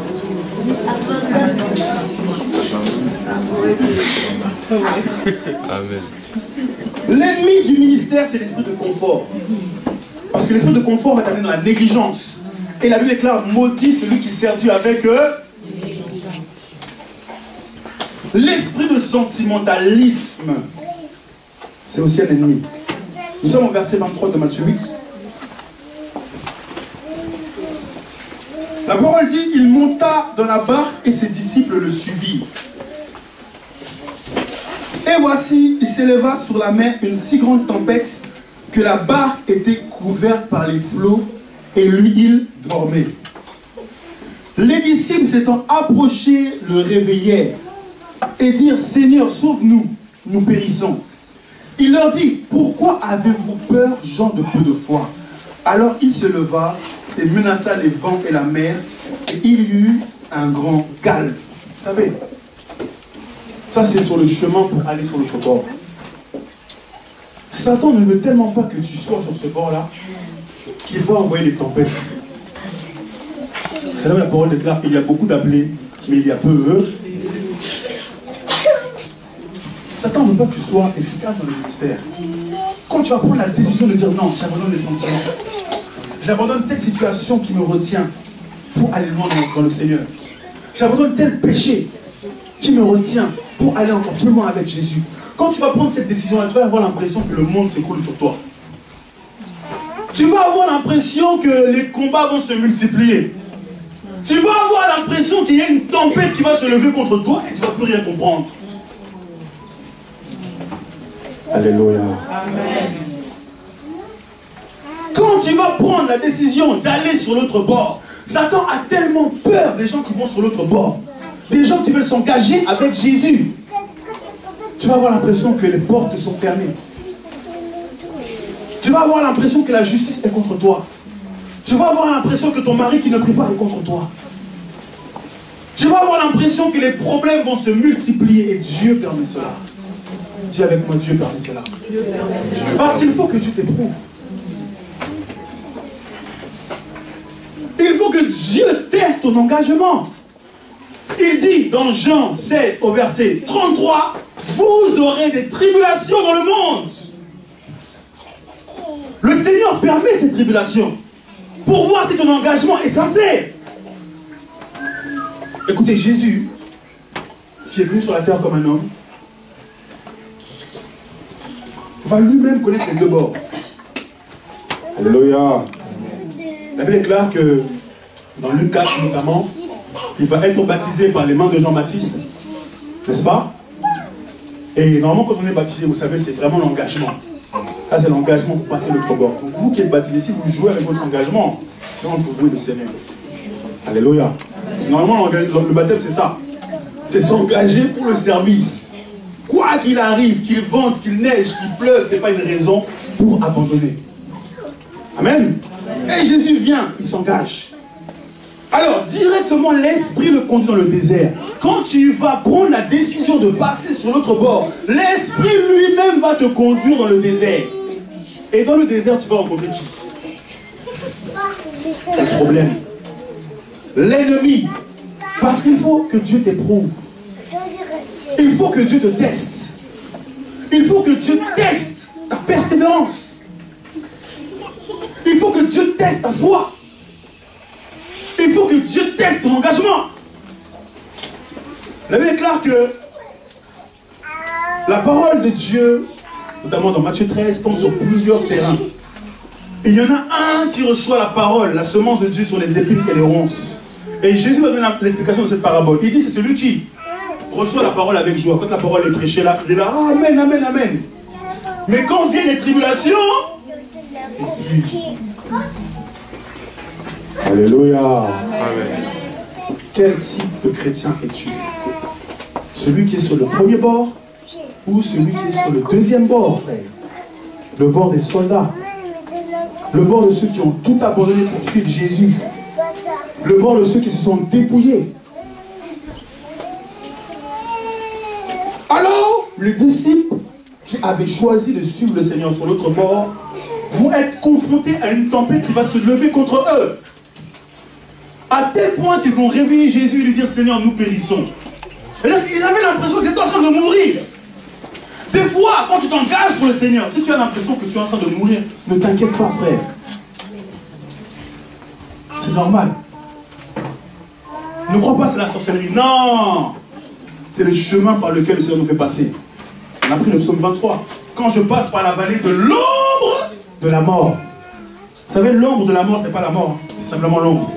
Amen. L'ennemi du ministère, c'est l'esprit de confort. Parce que l'esprit de confort va t'amener dans la négligence. Et la Bible déclare, maudit celui qui sert Dieu avec l'esprit de sentimentalisme. C'est aussi un ennemi. Nous sommes au verset 23 de Matthieu 8. La parole dit, il monta dans la barque et ses disciples le suivirent. Et voici, il s'éleva sur la mer une si grande tempête que la barque était couverte par les flots et lui, il dormait. Les disciples s'étant approchés le réveillèrent et dirent, Seigneur, sauve-nous, nous périssons. Il leur dit, pourquoi avez-vous peur, gens de peu de foi? Alors il se leva et menaça les vents et la mer, et il y eut un grand calme. Vous savez, ça c'est sur le chemin pour aller sur l'autre bord. Satan ne veut tellement pas que tu sois sur ce bord-là, qu'il va envoyer des tempêtes. C'est là où la parole déclare qu'il y a beaucoup d'appelés, mais il y a peu eux. Satan ne veut pas que tu sois efficace dans le ministère. Quand tu vas prendre la décision de dire non, j'abandonne les sentiments, J'abandonne telle situation qui me retient pour aller loin dans le Seigneur. J'abandonne tel péché qui me retient pour aller encore plus loin avec Jésus. Quand tu vas prendre cette décision-là, tu vas avoir l'impression que le monde s'écoule sur toi. Tu vas avoir l'impression que les combats vont se multiplier. Tu vas avoir l'impression qu'il y a une tempête qui va se lever contre toi et tu ne vas plus rien comprendre. Alléluia. Amen. Quand tu vas prendre la décision d'aller sur l'autre bord, Satan a tellement peur des gens qui vont sur l'autre bord. Des gens qui veulent s'engager avec Jésus. Tu vas avoir l'impression que les portes sont fermées. Tu vas avoir l'impression que la justice est contre toi. Tu vas avoir l'impression que ton mari qui ne prie pas est contre toi. Tu vas avoir l'impression que les problèmes vont se multiplier et Dieu permet cela. Dis avec moi, Dieu permet cela. Parce qu'il faut que Dieu t'éprouve. Il faut que Dieu teste ton engagement. Il dit dans Jean 7 au verset 33, vous aurez des tribulations dans le monde. Le Seigneur permet ces tribulations pour voir si ton engagement est sincère. Écoutez, Jésus, qui est venu sur la terre comme un homme, va lui-même connaître les deux bords. Alléluia. La Bible déclare que dans Luc 4 notamment, il va être baptisé par les mains de Jean-Baptiste, n'est-ce pas? Et normalement quand on est baptisé, vous savez, c'est vraiment l'engagement. Ça c'est l'engagement pour passer l'autre bord. Donc, vous qui êtes baptisé, si vous jouez avec votre engagement, c'est entre vous et le Seigneur. Alléluia. Normalement le baptême c'est ça. C'est s'engager pour le service. Quoi qu'il arrive, qu'il vente, qu'il neige, qu'il pleuve, ce n'est pas une raison pour abandonner. Amen. Et Jésus vient, il s'engage. Alors, directement, l'Esprit le conduit dans le désert. Quand tu vas prendre la décision de passer sur l'autre bord, l'Esprit lui-même va te conduire dans le désert. Et dans le désert, tu vas rencontrer qui? Le problème. L'ennemi. Parce qu'il faut que Dieu t'éprouve. Il faut que Dieu te teste. Il faut que Dieu teste ta persévérance. Il faut que Dieu teste ta foi. Il faut que Dieu teste ton engagement. La Bible déclare que la parole de Dieu, notamment dans Matthieu 13, tombe sur plusieurs terrains. Et il y en a un qui reçoit la parole, la semence de Dieu sur les épines et les ronces. Et Jésus va donner l'explication de cette parabole. Il dit, c'est celui qui reçoit la parole avec joie. Quand la parole est prêchée là, il est là, amen, amen, amen. Mais quand viennent les tribulations, il fuit. Alléluia. Amen. Quel type de chrétien es-tu? Celui qui est sur le premier bord ou celui qui est sur le deuxième bord? Le bord des soldats. Le bord de ceux qui ont tout abandonné pour suivre Jésus. Le bord de ceux qui se sont dépouillés. Alors, les disciples qui avaient choisi de suivre le Seigneur sur l'autre bord vont être confrontés à une tempête qui va se lever contre eux. À tel point qu'ils vont réveiller Jésus et lui dire, Seigneur, nous périssons. Ils avaient l'impression qu'ils étaient en train de mourir. Des fois, quand tu t'engages pour le Seigneur, si tu as l'impression que tu es en train de mourir, ne t'inquiète pas, frère. C'est normal. Ne crois pas que c'est la sorcellerie. Non! C'est le chemin par lequel le Seigneur nous fait passer. On a pris le psaume 23. Quand je passe par la vallée de l'ombre de la mort. Vous savez, l'ombre de la mort, c'est pas la mort. C'est simplement l'ombre.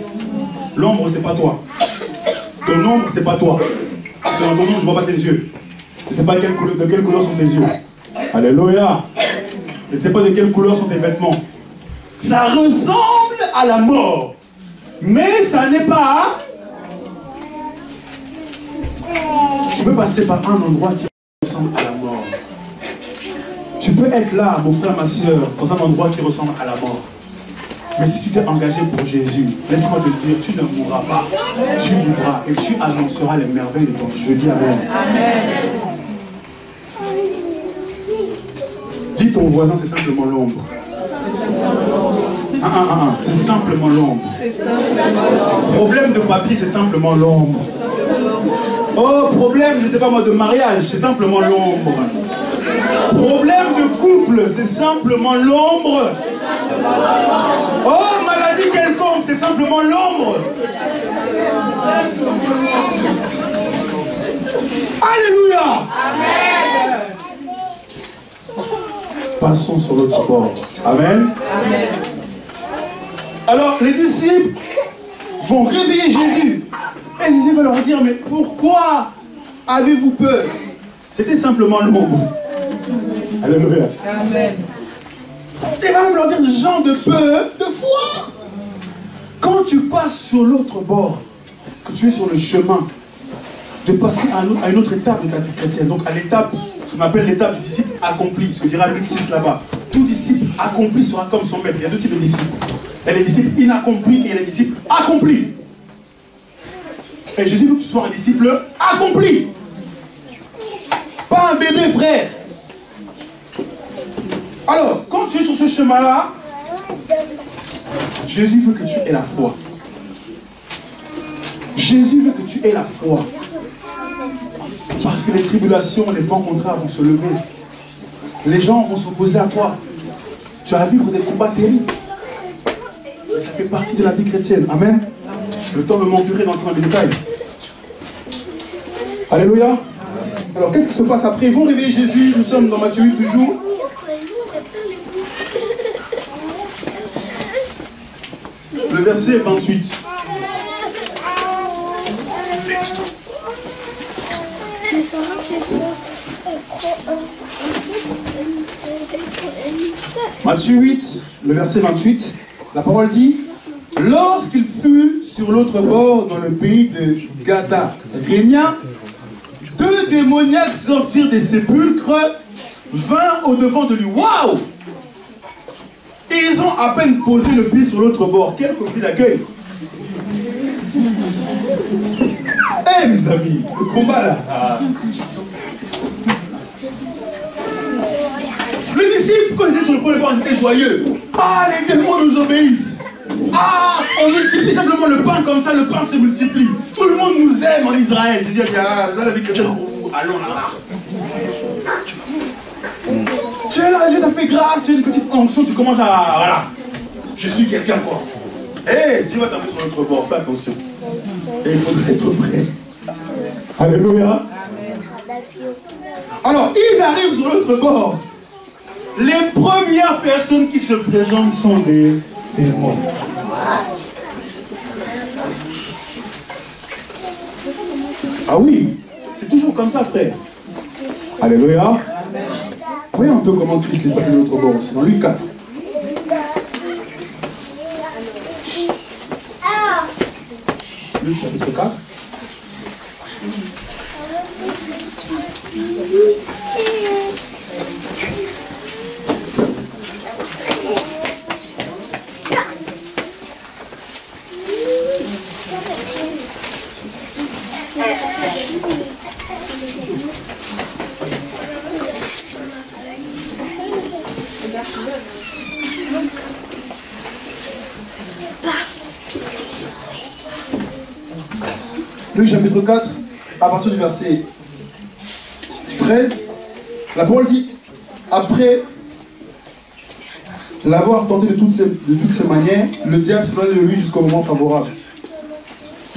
L'ombre, c'est pas toi. Ton ombre, c'est pas toi. C'est dans ton ombre, je vois pas tes yeux. Je ne sais pas de quelle couleur sont tes yeux. Alléluia. Je ne sais pas de quelle couleur sont tes vêtements. Ça ressemble à la mort. Mais ça n'est pas... Tu peux passer par un endroit qui ressemble à la mort. Tu peux être là, mon frère, ma soeur, dans un endroit qui ressemble à la mort. Mais si tu t'es engagé pour Jésus, laisse-moi te dire, tu ne mourras pas. Tu vivras et tu annonceras les merveilles de ton Dieu. Dis amen. Dis ton voisin, c'est simplement l'ombre. C'est simplement l'ombre. Problème de papier, c'est simplement l'ombre. Oh, problème, je ne sais pas moi, de mariage, c'est simplement l'ombre. Problème de couple, c'est simplement l'ombre. Oh, maladie. simplement l'ombre. Alléluia. Amen. Passons sur l'autre bord. Amen. Amen. Alors, les disciples vont réveiller Jésus. Et Jésus va leur dire, mais pourquoi avez-vous peur? C'était simplement l'ombre. Alléluia. Amen. Il va même leur dire, gens de peur, de foi. Quand tu passes sur l'autre bord, que tu es sur le chemin de passer à une autre étape de ta vie chrétienne, donc à l'étape, ce qu'on appelle l'étape du disciple accompli, ce que dira Luc 6 là-bas. Tout disciple accompli sera comme son maître. Il y a deux types de disciples. Il y a les disciples inaccomplis et il y a les disciples accomplis. Et Jésus veut que tu sois un disciple accompli. Pas un bébé frère. Alors, quand tu es sur ce chemin-là, Jésus veut que tu aies la foi. Jésus veut que tu aies la foi. Parce que les tribulations, les vents contraires vont se lever. Les gens vont s'opposer à toi. Tu vas vivre des combats terribles. Et ça fait partie de la vie chrétienne. Amen. Le temps me manquerait d'entrer dans les détails. Alléluia. Alors, qu'est-ce qui se passe après? Ils vont réveiller Jésus. Nous sommes dans Matthieu 8 toujours. Le verset 28. Matthieu 8, le verset 28, la parole dit: lorsqu'il fut sur l'autre bord dans le pays de Gadarène, deux démoniaques sortirent des sépulcres, vinrent au-devant de lui. Waouh! Et ils ont à peine posé le pied sur l'autre bord. Quel conflit d'accueil! Eh mes amis, le combat là! Les disciples, quand ils étaient sur le premier bord, ils étaient joyeux. Ah, les démons nous obéissent. Ah, on multiplie simplement le pain comme ça, le pain se multiplie. Tout le monde nous aime en Israël. Je dis, ah, ça la vie chrétienne. Allons là-bas. Tu es là, Dieu t'a fait grâce, tu as une petite onction, tu commences à... Voilà. Je suis quelqu'un quoi. Eh, Dieu va t'amener sur notre bord, fais attention. Et il faudrait être prêt. Alléluia. Alors, ils arrivent sur l'autre bord. Les premières personnes qui se présentent sont des démons. Ah oui, c'est toujours comme ça, frère. Alléluia. Voyez un peu comment Christ est passé de l'autre bord aussi, dans Luc 4. Luc chapitre 4. Luc chapitre 4, à partir du verset 13, la parole dit: après l'avoir tenté de toutes ces manières, le diable s'éloigne de lui jusqu'au moment favorable.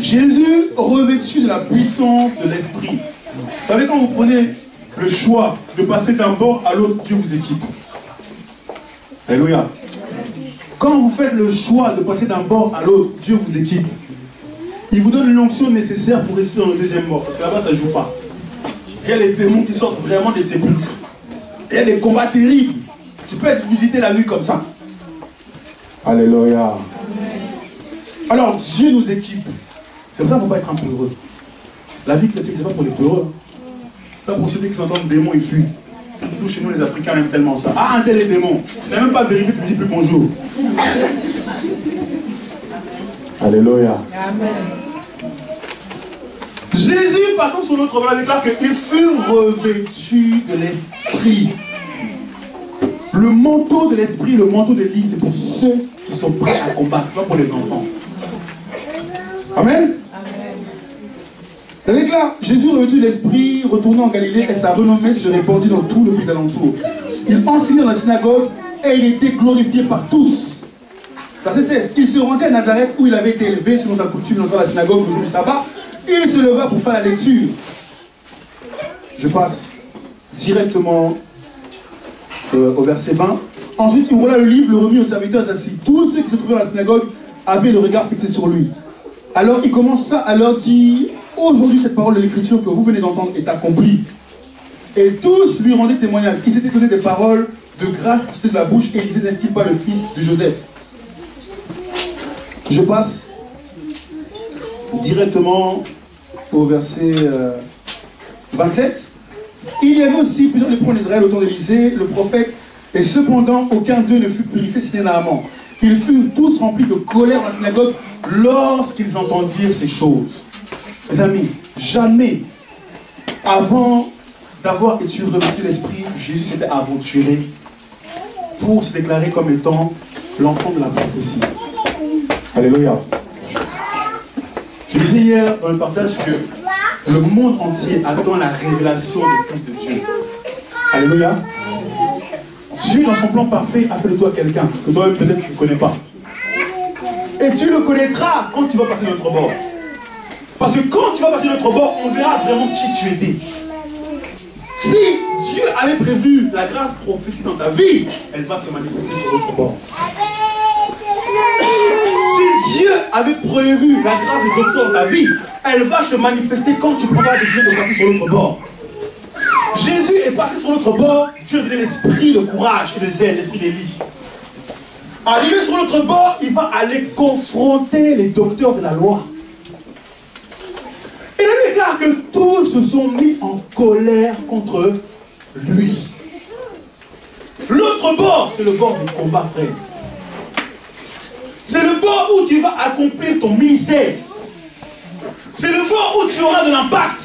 Jésus, revêtu de la puissance de l'esprit. Vous savez, quand vous prenez le choix de passer d'un bord à l'autre, Dieu vous équipe. Alléluia. Quand vous faites le choix de passer d'un bord à l'autre, Dieu vous équipe. Il vous donne l'onction nécessaire pour rester dans le deuxième bord. Parce que là-bas, ça ne joue pas. Il y a les démons qui sortent vraiment des sépulcres. Il y a des combats terribles. Tu peux être visité la nuit comme ça. Alléluia. Alors, Dieu nous équipe. C'est pour ça qu'il ne faut pas être un peu heureux. La vie chrétienne, ce n'est pas pour les heureux. C'est pas pour ceux qui s'entendent démons et fuient. Nous, chez nous, les Africains, aiment tellement ça. Ah, un tel est démon. Tu n'as même pas vérifié, tu ne dis plus bonjour. Alléluia. Amen. Jésus, passant sur l'autre bord, déclare qu'il fut revêtu de l'esprit. Le manteau de l'esprit, le manteau de l'Église, c'est pour ceux qui sont prêts à combattre, pas pour les enfants. Amen. Il déclare: Jésus revêtu de l'esprit, retourné en Galilée, et sa renommée se répandit dans tout le pays d'alentour. Il enseignait dans la synagogue et il était glorifié par tous. Verset 16. Il se rendit à Nazareth où il avait été élevé selon sa coutume dans la synagogue le jour du sabbat. Il se leva pour faire la lecture. Je passe directement au verset 20. Ensuite, il roula le livre, le remit aux serviteurs assis. Tous ceux qui se trouvaient dans la synagogue avaient le regard fixé sur lui. Alors il commença à leur dire: aujourd'hui, cette parole de l'écriture que vous venez d'entendre est accomplie. Et tous lui rendaient témoignage. Ils s'étaient donné des paroles de grâce qui sortaient de la bouche et ils disaient: n'est-ce pas le fils de Joseph? Je passe directement au verset 27. Il y avait aussi plusieurs lépreux en Israël au temps d'Élisée, le prophète, et cependant aucun d'eux ne fut purifié si Naaman. Ils furent tous remplis de colère dans la synagogue lorsqu'ils entendirent ces choses. Mes amis, jamais avant d'avoir été revêtu l'esprit, Jésus s'était aventuré pour se déclarer comme étant l'enfant de la prophétie. Alléluia. Je disais hier dans le partage que le monde entier attend la révélation du Fils de Dieu. Alléluia. Dieu, dans son plan parfait, a fait de toi quelqu'un que toi-même peut-être tu ne connais pas. Et tu le connaîtras quand tu vas passer de l'autre bord. Parce que quand tu vas passer de l'autre bord, on verra vraiment qui tu étais. Si Dieu avait prévu la grâce prophétique dans ta vie, elle va se manifester sur l'autre bord. Si Dieu avait prévu la grâce de docteur dans ta vie, elle va se manifester quand tu prendras la décision de passer sur l'autre bord. Jésus est passé sur l'autre bord, Dieu a donné l'esprit de courage et de zèle, l'esprit d'Élie. Arrivé sur l'autre bord, il va aller confronter les docteurs de la loi. Et il déclare que tous se sont mis en colère contre lui. L'autre bord, c'est le bord du combat, frère. C'est le bord où tu vas accomplir ton ministère. C'est le bord où tu auras de l'impact.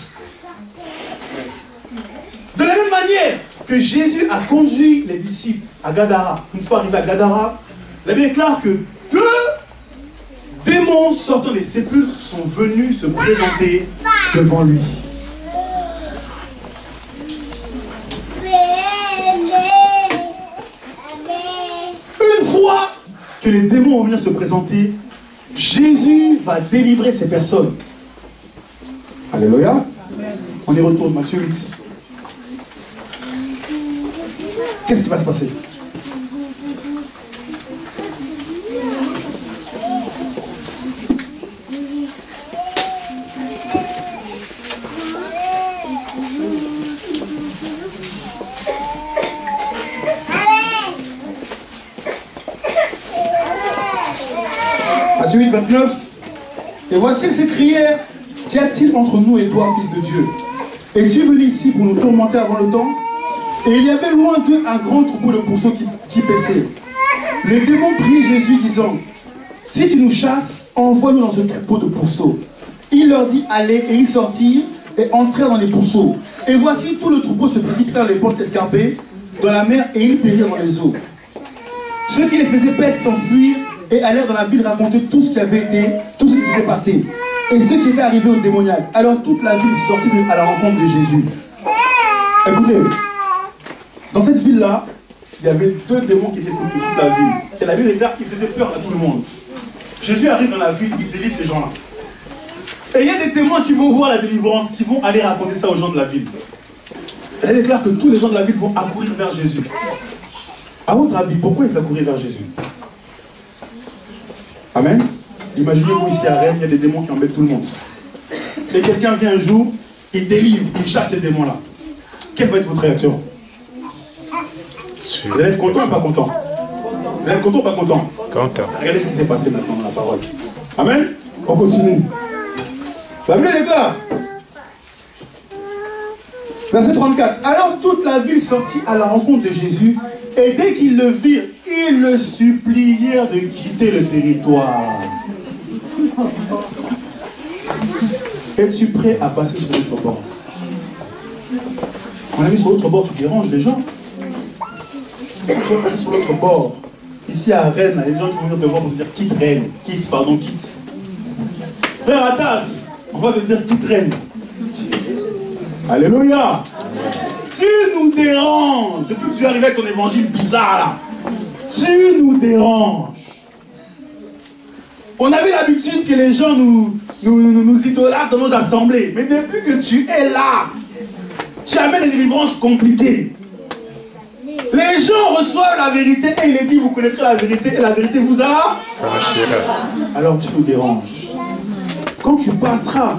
De la même manière que Jésus a conduit les disciples à Gadara, une fois arrivé à Gadara, la Bible déclare que 2 démons sortant des sépulcres sont venus se présenter devant lui. Une fois que les démons vont venir se présenter, Jésus va délivrer ces personnes. Alléluia. On y retourne, Matthieu 8. Qu'est-ce qui va se passer? Matthieu 8, 29. Et voici, ils s'écrièrent: qu'y a-t-il entre nous et toi, fils de Dieu? Es-tu venu ici pour nous tourmenter avant le temps? Et il y avait loin d'eux un grand troupeau de pourceaux qui paissaient. Les démons prient Jésus, disant: si tu nous chasses, envoie-nous dans ce troupeau de pourceaux. Il leur dit: allez, et ils sortirent et entrèrent dans les pourceaux. Et voici, tout le troupeau se précipita dans les pentes escarpées, dans la mer, et ils périrent dans les eaux. Ceux qui les faisaient paître s'enfuirent et allèrent dans la ville raconter tout ce qui avait été, tout ce qui s'était passé. Et ceux qui étaient arrivés au démoniaque. Alors toute la ville sortit à la rencontre de Jésus. Écoutez, dans cette ville-là, il y avait 2 démons qui étaient connus de toute la ville. Et la ville déclare qu'ils faisaient peur à tout le monde. Jésus arrive dans la ville, il délivre ces gens-là. Et il y a des témoins qui vont voir la délivrance, qui vont aller raconter ça aux gens de la ville. Et elle déclare que tous les gens de la ville vont accourir vers Jésus. À votre avis, pourquoi ils vont accourir vers Jésus? Amen. Imaginez-vous ici à Rennes, il y a des démons qui embêtent tout le monde. Et quelqu'un vient un jour, il délivre, il chasse ces démons-là. Quelle va être votre réaction? Vous allez être content ou pas content? Vous allez être content ou pas content? Content. Regardez ce qui s'est passé maintenant dans la parole. Amen. On continue. La Bible déclare. Verset 34. Alors toute la ville sortit à la rencontre de Jésus, et dès qu'ils le virent, ils le supplièrent de quitter le territoire. Es-tu prêt à passer sur l'autre bord? On a mis sur l'autre bord, tu déranges les gens. Tu vas passer sur l'autre bord. Ici à Rennes, il y a des gens qui vont venir te voir pour te dire quitte Rennes. Quitte. Frère Atas, on va te dire quitte Rennes. Alléluia. Tu nous déranges. Depuis que tu es arrivé avec ton évangile bizarre là. Tu nous déranges. On avait l'habitude que les gens nous idolâtrent dans nos assemblées. Mais depuis que tu es là, tu amènes des délivrances compliquées. Les gens reçoivent la vérité et il est dit, vous connaîtrez la vérité et la vérité vous a franchira. Alors tu nous déranges. Quand tu passeras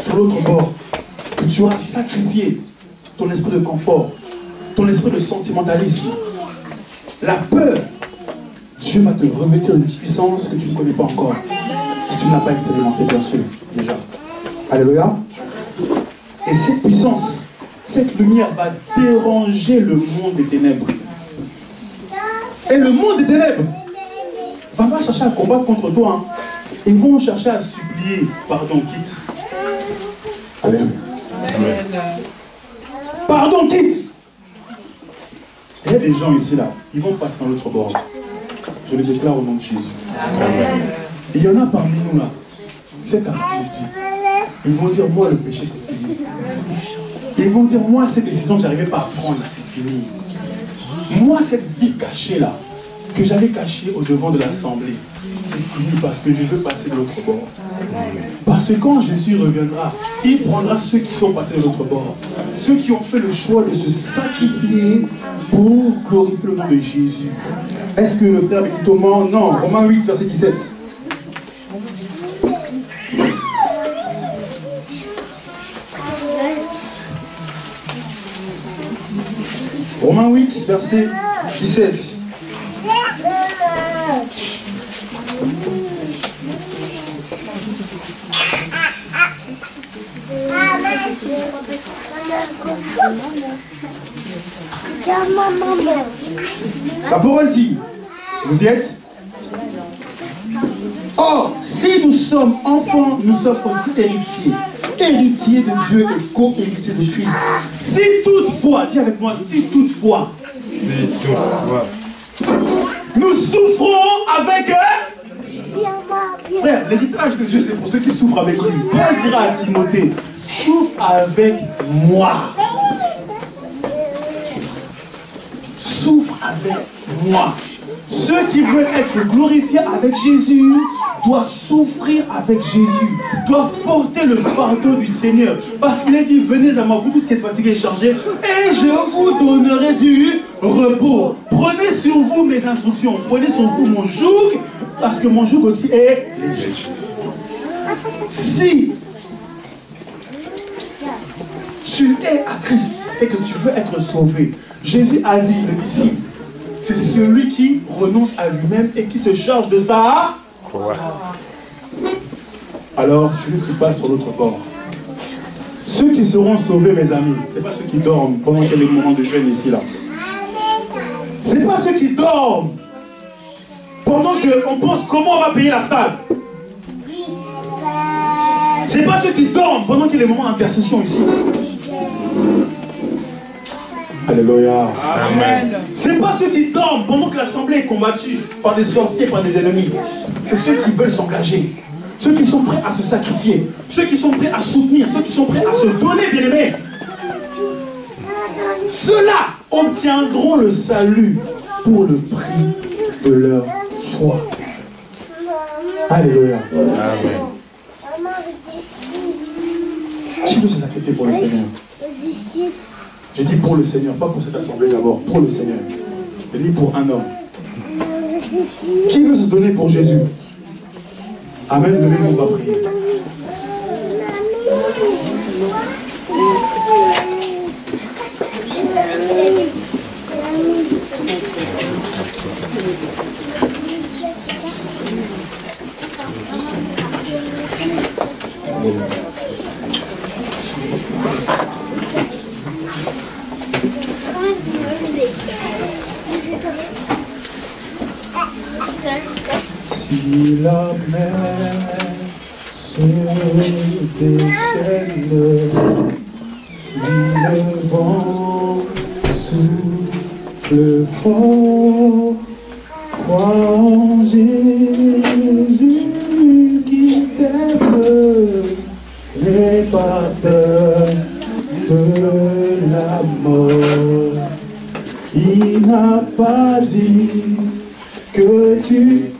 sur l'autre bord, que tu auras sacrifié ton esprit de confort, ton esprit de sentimentalisme, la peur, Dieu va te revêtir une puissance que tu ne connais pas encore. Si tu ne l'as pas expérimenté, bien sûr, déjà. Alléluia. Et cette puissance, cette lumière va déranger le monde des ténèbres. Et le monde des ténèbres va pas chercher à combattre contre toi. Hein. Ils vont chercher à supplier pardon, quitte. Alléluia. Pardon, quitte. Il y a des gens ici là, ils vont passer dans l'autre bord. Je le déclare au nom de Jésus. Amen. Il y en a parmi nous là, cet après-midi, ils vont dire, moi le péché c'est fini. Ils vont dire, moi cette décision que je n'arrivais pas à prendre, c'est fini. Moi cette vie cachée là, que j'avais cachée au devant de l'assemblée, c'est fini parce que je veux passer de l'autre bord. Parce que quand Jésus reviendra, il prendra ceux qui sont passés de l'autre bord. Ceux qui ont fait le choix de se sacrifier pour glorifier le nom de Jésus. Est-ce que le frère dit Thomas? Non, Romains 8, verset 17. Romains 8, verset 17. La parole dit, vous y êtes? Or, si nous sommes enfants, nous sommes aussi héritiers. Héritiers de Dieu et co-héritiers de Christ. Si toutefois, dis avec moi, si toutefois, nous souffrons avec eux. Frère, l'héritage de Dieu, c'est pour ceux qui souffrent avec lui. Paul dira à Timothée, souffre avec moi. Souffre avec moi. Ceux qui veulent être glorifiés avec Jésus doivent souffrir avec Jésus, doivent porter le fardeau du Seigneur. Parce qu'il est dit, venez à moi, vous tous qui êtes fatigués et chargés, et je vous donnerai du repos. Prenez sur vous mes instructions, prenez sur vous mon joug, parce que mon joug aussi est léger. Si tu es à Christ et que tu veux être sauvé, Jésus a dit, le disciple, c'est celui qui renonce à lui-même et qui se charge de sa croix. Alors, celui qui passe sur l'autre bord. Ceux qui seront sauvés, mes amis, ce n'est pas ceux qui dorment pendant qu'il y a des moments de jeûne ici, là. Ce n'est pas ceux qui dorment pendant qu'on pense comment on va payer la salle. Ce n'est pas ceux qui dorment pendant qu'il y a des moments d'intercession ici. Alléluia. Amen. C'est pas ceux qui dorment pendant que l'assemblée est combattue par des sorciers, par des ennemis. C'est ceux qui veulent s'engager. Ceux qui sont prêts à se sacrifier. Ceux qui sont prêts à soutenir. Ceux qui sont prêts à se donner, bien aimés. Ceux-là obtiendront le salut pour le prix de leur foi. Alléluia. Amen. Qui veut se sacrifier pour le Seigneur? Je dis pour le Seigneur, pas pour cette assemblée d'abord, pour le Seigneur. Je dis pour un homme. Qui veut se donner pour Jésus? Amen, levez-vous, on va prier. Si la mer se déchaîne, si le vent souffle fort, crois en Jésus qui t'aime, n'aie pas peur de la mort. Il n'a pas dit que tu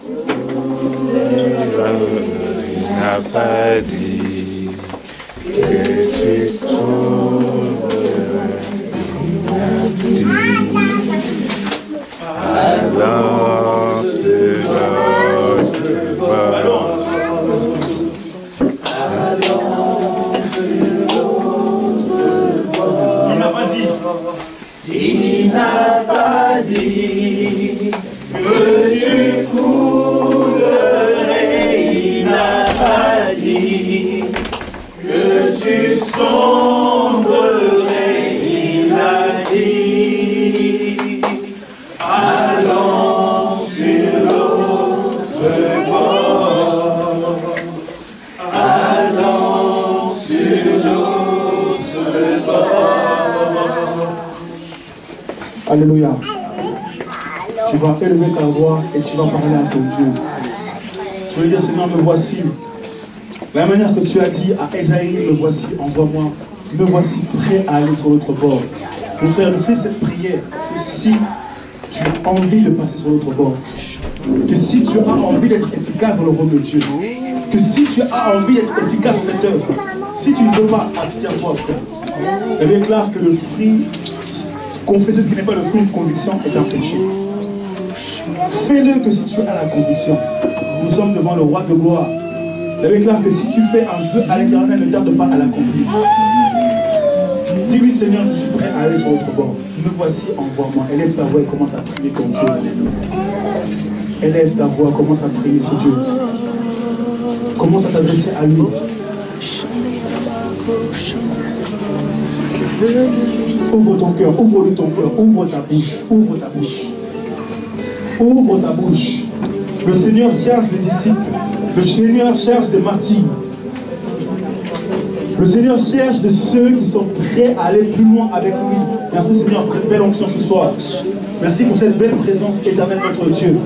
Il n'a pas dit que tu trouverais. Il a dit alors de l'autre bord. Il n'a pas dit. Il n'a pas dit que tu coulerais. Il n'a pas dit que tu sombrerais. Il a dit allons sur l'autre bord. Allons sur l'autre bord. Alléluia. Tu vas élever ta voix et tu vas parler à ton Dieu. Je veux dire, Seigneur, me voici. De la manière que tu as dit à Esaïe, me voici, envoie-moi. Me voici prêt à aller sur l'autre bord. Mon frère, fais cette prière. Que si tu as envie de passer sur l'autre bord, que si tu as envie d'être efficace dans le rôle de Dieu, que si tu as envie d'être efficace dans cette œuvre, si tu ne veux pas, abstiens-toi, frère. Il est clair que le fruit, confesser ce qui n'est pas le fruit de conviction est un péché. Fais-le que si tu as la conviction. Nous sommes devant le roi de gloire. Il est clair que si tu fais un vœu à l'Éternel, ne tarde pas à l'accomplir. Dis-lui, Seigneur, je suis prêt à aller sur l'autre bord. Me voici, envoie-moi. Élève ta voix et commence à prier ton Dieu. Élève ta voix, commence à prier ce Dieu. Commence à t'adresser à lui. Ouvre ton cœur, ouvre-lui ton cœur, ouvre ta bouche, ouvre ta bouche. Ouvre ta bouche. Le Seigneur cherche des disciples. Le Seigneur cherche des martyrs. Le Seigneur cherche de ceux qui sont prêts à aller plus loin avec lui. Merci Seigneur pour cette belle onction ce soir. Merci pour cette belle présence éternelle de notre Dieu.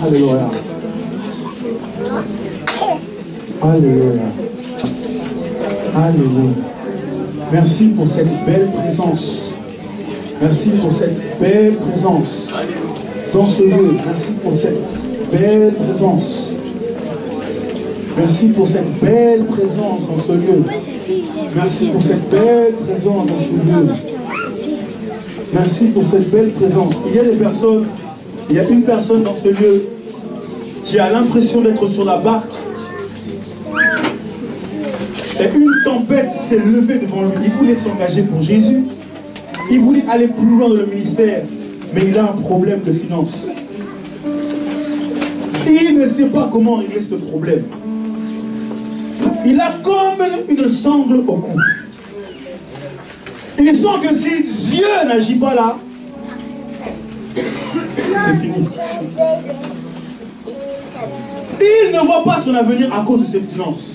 Alléluia. Alléluia. Alléluia. Merci pour cette belle présence. Merci pour cette belle présence dans ce lieu. Merci pour cette belle présence. Merci pour cette belle présence dans ce lieu. Merci pour cette belle présence dans ce lieu. Merci pour cette belle présence. Il y a des personnes, il y a une personne dans ce lieu qui a l'impression d'être sur la barque. Et une tempête s'est levée devant lui. Il voulait s'engager pour Jésus. Il voulait aller plus loin dans le ministère. Mais il a un problème de finances. Il ne sait pas comment régler ce problème. Il a comme une sangle au cou. Il sent que si Dieu n'agit pas là, c'est fini. Il ne voit pas son avenir à cause de ses finances.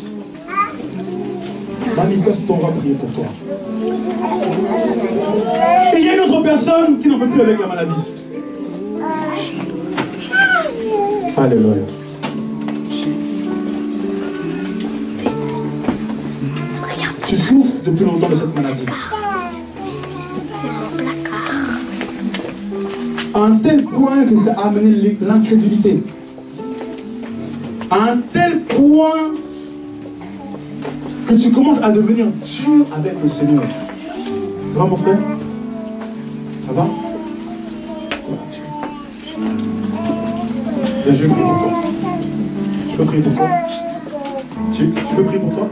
Manifeste-toi, on va prier pour toi. Et il y a une autre personne qui n'en peut plus avec la maladie. Alléluia. Tu souffres depuis longtemps de cette maladie. À un tel point que ça a amené l'incrédulité. À un tel point que tu commences à devenir dur avec le Seigneur. Ça va mon frère? Ça va? Bien, je vais prier pour toi. Je peux prier pour toi? Tu peux prier pour toi?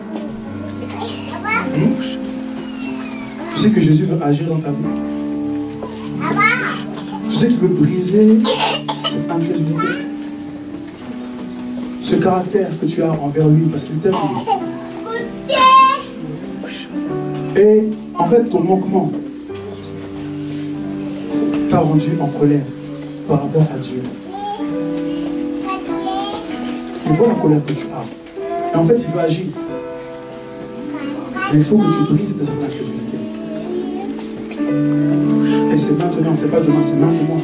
Tu sais que Jésus veut agir dans ta vie. Tu sais qu'il veut briser cette incrédulité. Ce caractère que tu as envers lui parce qu'il t'aime. Et en fait, ton manquement t'a rendu en colère par rapport à Dieu. Il voit la colère que tu as. Et en fait, il veut agir. Mais il faut que tu brises cette incrédulité. Et c'est maintenant, c'est pas demain, c'est maintenant.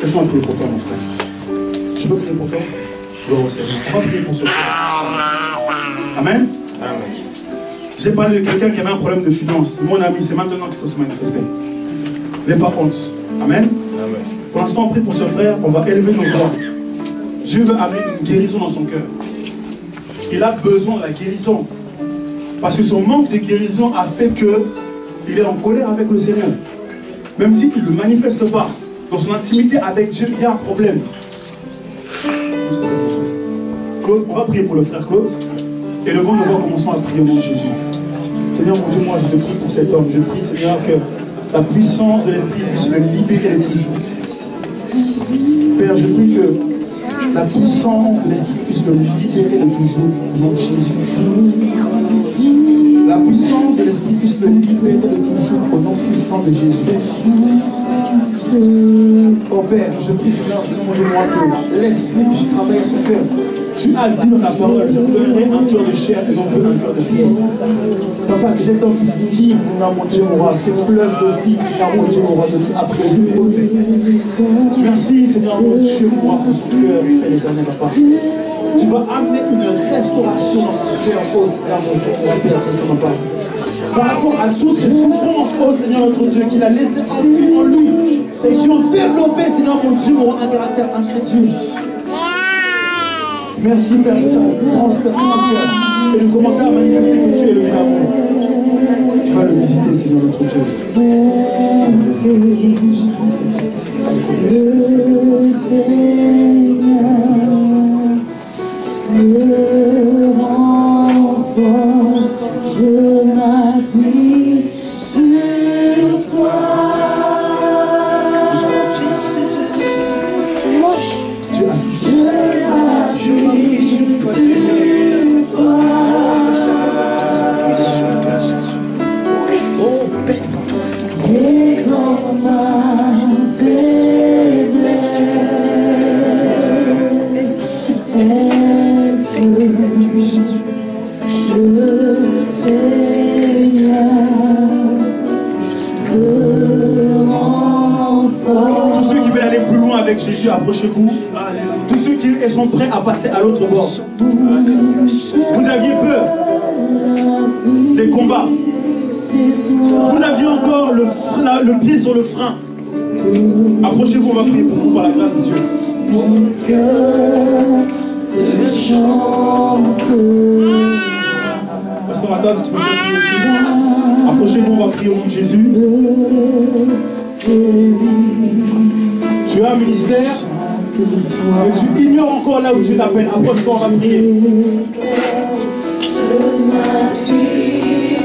Laisse-moi prier pour toi, mon frère. Je peux prier pour toi? Gloire au Seigneur. On va prier pour ce frère. Amen. Amen. J'ai parlé de quelqu'un qui avait un problème de finances. Mon ami, c'est maintenant qu'il faut se manifester. N'aie pas honte. Amen. Amen. Pour l'instant, on prie pour ce frère. On va élever nos voix. Dieu veut amener une guérison dans son cœur. Il a besoin de la guérison. Parce que son manque de guérison a fait qu'il est en colère avec le Seigneur. Même s'il ne le manifeste pas. Dans son intimité avec Dieu, il y a un problème. Claude, on va prier pour le frère Claude. Et devant nous, commençons à prier au nom de Jésus. Seigneur, mon Dieu, moi, je te prie pour cet homme. Je prie, Seigneur, que la puissance de l'Esprit puisse le libérer de toujours. Père, je prie que la puissance de l'Esprit puisse le libérer de toujours. Au nom de Jésus. La puissance de l'Esprit puisse le libérer de toujours. Au nom puissant de Jésus. Oh Père, je prie, Seigneur, mon Dieu, moi, que l'Esprit puisse travailler son cœur. Tu as dit dans ta parole, je donnerai un cœur de chair et non plus un cœur de pierre. Papa, que cet homme puisse vivre, Seigneur mon Dieu, mon roi, ce fleuve de vie, Seigneur mon Dieu, mon roi, après lui poser. Merci, Seigneur mon Dieu, mon roi, pour son cœur, éternel, Papa. Tu vas amener une restauration dans son cœur, oh Seigneur mon Dieu, mon Père, Papa. Par rapport à toutes ces souffrances, oh Seigneur notre Dieu, qu'il a laissé enfuir en lui et qui ont développé, Seigneur mon Dieu, mon roi, un caractère incrédule. Merci Père de ça, transpercer mon cœur et de commencer à manifester que tu es le miracle. Tu vas le visiter, Seigneur notre Dieu. Le renfort, je m'appuie sur toi. Jésus, approchez-vous. Tous ceux qui sont prêts à passer à l'autre bord. Vous aviez peur des combats. Vous aviez encore le pied sur le frein. Approchez-vous, on va prier pour vous par la grâce de Dieu. Pasteur Atta, si tu peux prier aussi. Approchez-vous, on va prier au nom de Jésus. Tu as un ministère, mais tu ignores encore là où tu t'appelles. Approche-toi, on va prier.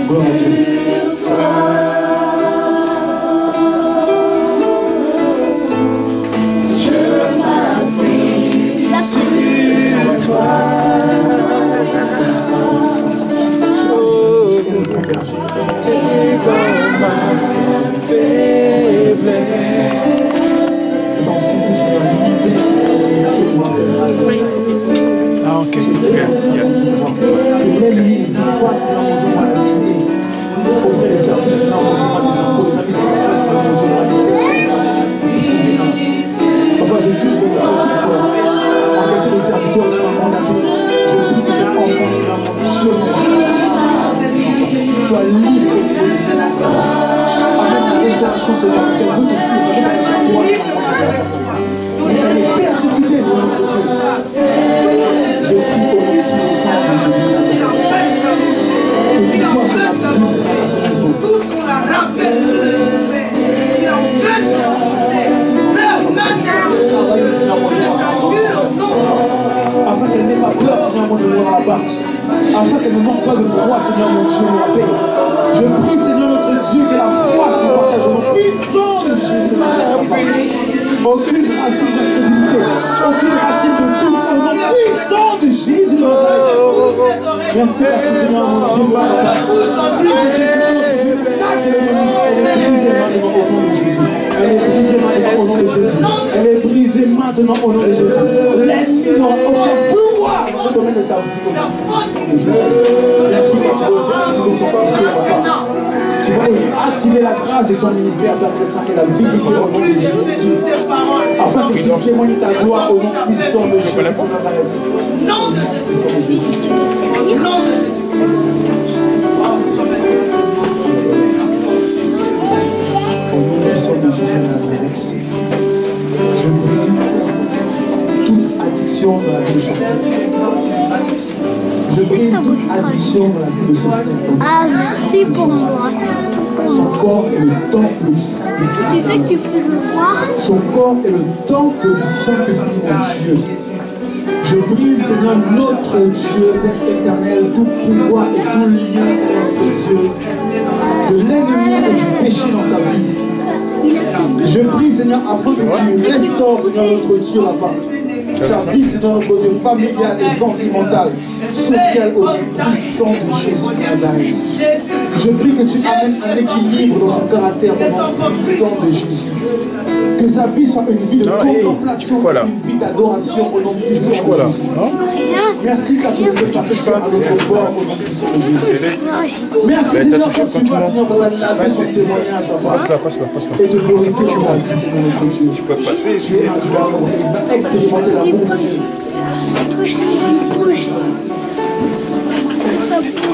Gloire à Dieu. Je m'appuie sur toi. Et dans ma faiblesse. Ah, ok. Papa, je prie que ça en quelque de serviteurs tu m'as mandaté. Je prie que cet enfant soit libre. Avec la restauration, Seigneur, parce qu'elle veut se suivre. Elle est persécutée, Seigneur Dieu. Je prie au nom puissant de Jésus. Que tu sois sur la puissance de Jésus. Tout ce qu'on a rappelé, il empêche d'avancer. Père, maintenant, je les salue au nom. Afin qu'elle n'ait pas peur, Seigneur mon Dieu, de là-bas. Afin qu'elle ne manque pas de foi, Seigneur mon Dieu, mon paix. Je prie, Seigneur notre Dieu, que la foi se partage au nom puissant de Jésus. Aucune racine d'incrédulité, aucune racine de doute, au nom puissant de Jésus de Nazareth. Merci parce que Seigneur mon Dieu, elle est brisée maintenant au nom de Jésus. Laisse-nous aucun pouvoir dans ce domaine de sa vie. Merci parce que tu vas aussi activer la grâce de son ministère et la visiter au nom de Jésus. Afin que tu témoignes ta gloire au nom puissant de Jésus. Au nom de Jésus. Au nom de Jésus. Toute addiction addiction dans la vie de Sophie. Je brise toute addiction dans la vie de Sophie. Ah, merci pour moi. Son corps est le temple du Saint-Esprit. Tu sais que tu peux le voir. Son corps est le temple du Saint-Esprit, mon Dieu. Je brise, Seigneur, notre Dieu, Père éternel, tout pouvoir et tout lien, Seigneur, notre Dieu, de l'ennemi et du péché dans sa vie. Je prie, Seigneur, afin que tu restaures, Seigneur, notre Dieu, là-bas. Sa vie, Seigneur, notre Dieu, familiale et sentimentale, sociale, au puissant de Jésus de Nazareth. Je prie que tu amènes un équilibre dans son caractère, au puissant de Jésus. Que sa vie soit une vie de contemplation, une vie d'adoration au nom puissant de Jésus. Merci car tu nous fais passer à notre bord au nom puissant de Jésus. Merci Seigneur quand tu vas, Seigneur, dans la vie de témoignage, papa. Passe-la. Et te glorifier dans la vie, Seigneur, notre Dieu. Tu peux passer ici. Tu vas expérimenter l'amour de Dieu. Touche, ça bouge. Ça bouge.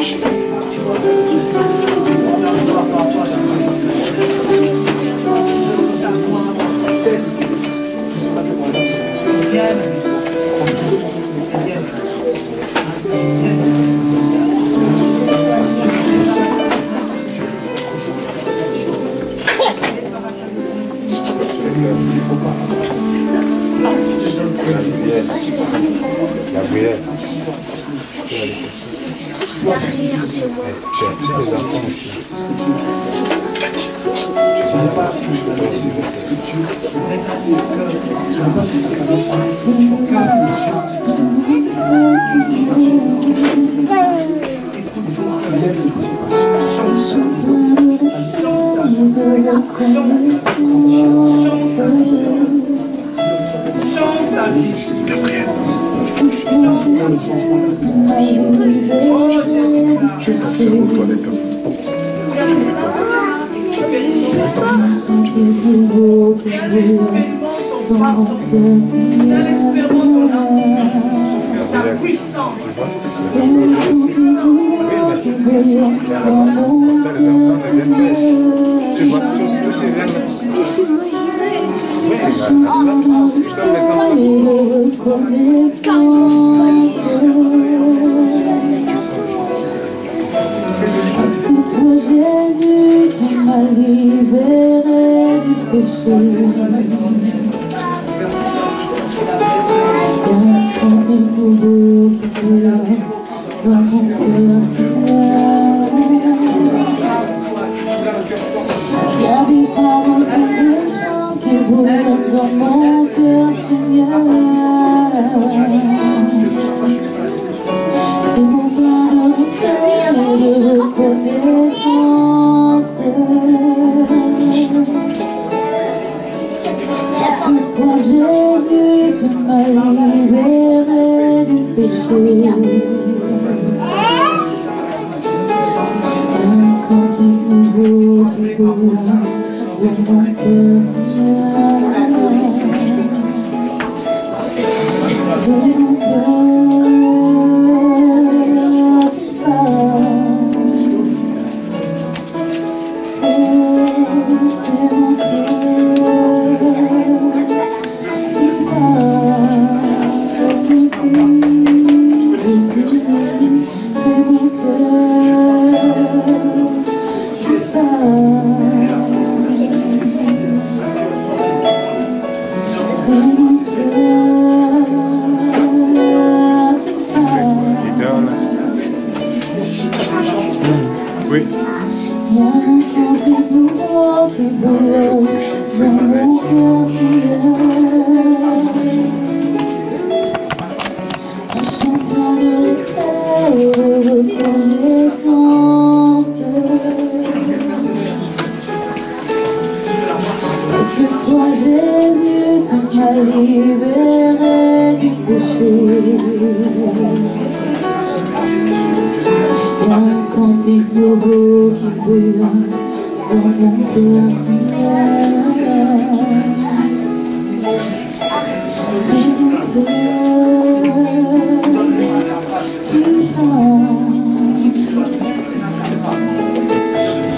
La bruyère. Tu attires les enfants aussi. Change sa vie. Sa puissance. Tu vois, tous ces jeunes. Oui, si je donne les Jésus qui m'a libéré du péché. Dans mon cœur, il y a des paroles de chants qui brûlent dans mon cœur, Seigneur. Et mon cœur de reconnaissance. Toi, Jésus, tu m'as libéré du péché. Un cantique nouveau qui brûle dans mon cœur, c'est mon cœur qui parle. C'est mon cœur qui Oui. Parce que toi, Jésus, tu m'as libéré du péché. Il y a un cantique nouveau qui brûle dans mon cœur, Seigneur. C'est mon cœur qui parle.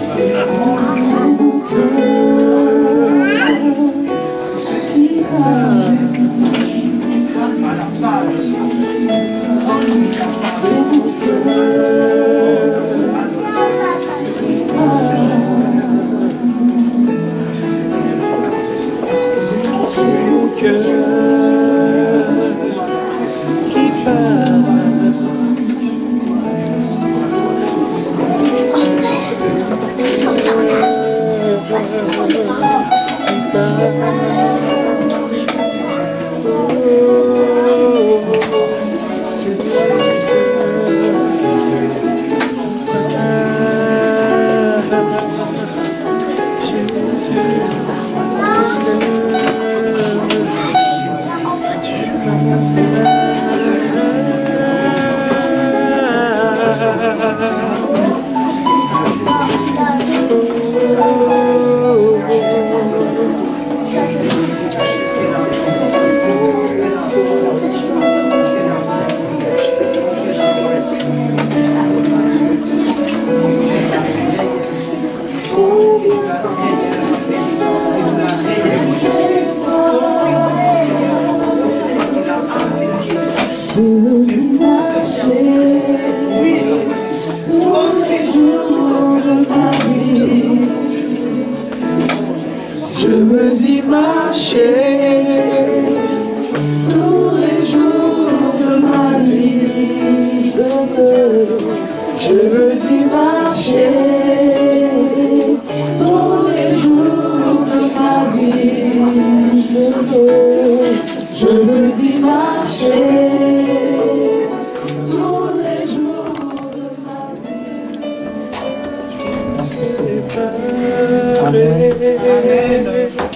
C'est mon cœur qui parle. qui parle. Je veux y marcher tous les jours de ma vie. Je veux y marcher tous les jours de ma vie. Je veux y marcher tous les jours de ma vie. Amen.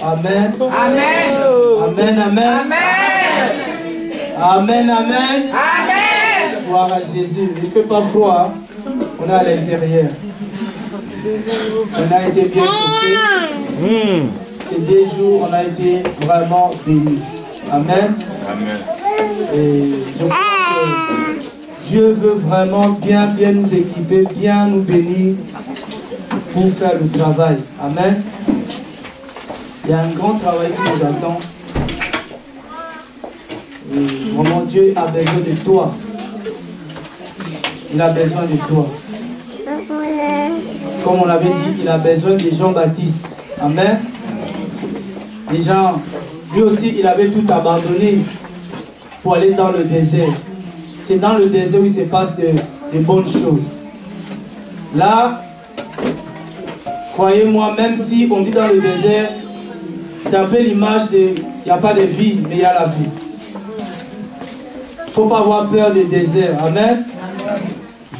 Amen. Amen. Amen. Amen. Amen. Amen. Amen. Gloire à Jésus. Il ne fait pas froid. Hein? On est à l'intérieur. On a été bien chauffé. Ces 2 jours, on a été vraiment bénis. Amen. Amen. Et je crois que Dieu veut vraiment bien nous équiper, bien nous bénir pour faire le travail. Amen. Il y a un grand travail qui nous attend. Et vraiment, Dieu a besoin de toi. Il a besoin de toi. Comme on l'avait dit, il a besoin de Jean-Baptiste. Amen. Les gens, lui aussi, il avait tout abandonné pour aller dans le désert. C'est dans le désert où il se passe de bonnes choses. Là, croyez-moi, même si on vit dans le désert, c'est un peu l'image de, il n'y a pas de vie, mais il y a la vie. Il ne faut pas avoir peur des déserts. Amen.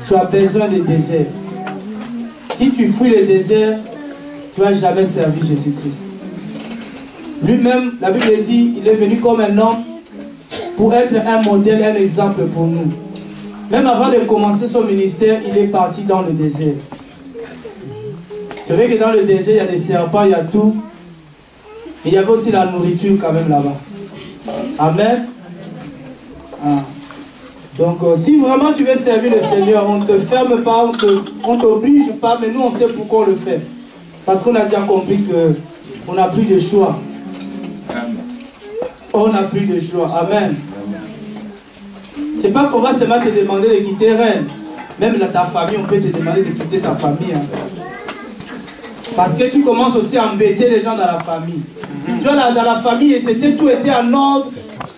Tu as besoin des déserts. Si tu fuis le désert, tu ne vas jamais servir Jésus-Christ. Lui-même, la Bible dit, il est venu comme un homme pour être un modèle, un exemple pour nous. Même avant de commencer son ministère, il est parti dans le désert. C'est vrai que dans le désert, il y a des serpents, il y a tout. Et il y avait aussi la nourriture quand même là-bas. Amen. Ah. Donc si vraiment tu veux servir le Seigneur, on ne te ferme pas, on ne t'oblige pas, mais nous on sait pourquoi on le fait. Parce qu'on a déjà compris qu'on n'a plus de choix. On n'a plus de choix. Amen. C'est pas qu'on va seulement te demander de quitter Rennes. Même dans ta famille, on peut te demander de quitter ta famille. Hein. Parce que tu commences aussi à embêter les gens dans la famille. Tu vois, dans la famille, tout était en ordre.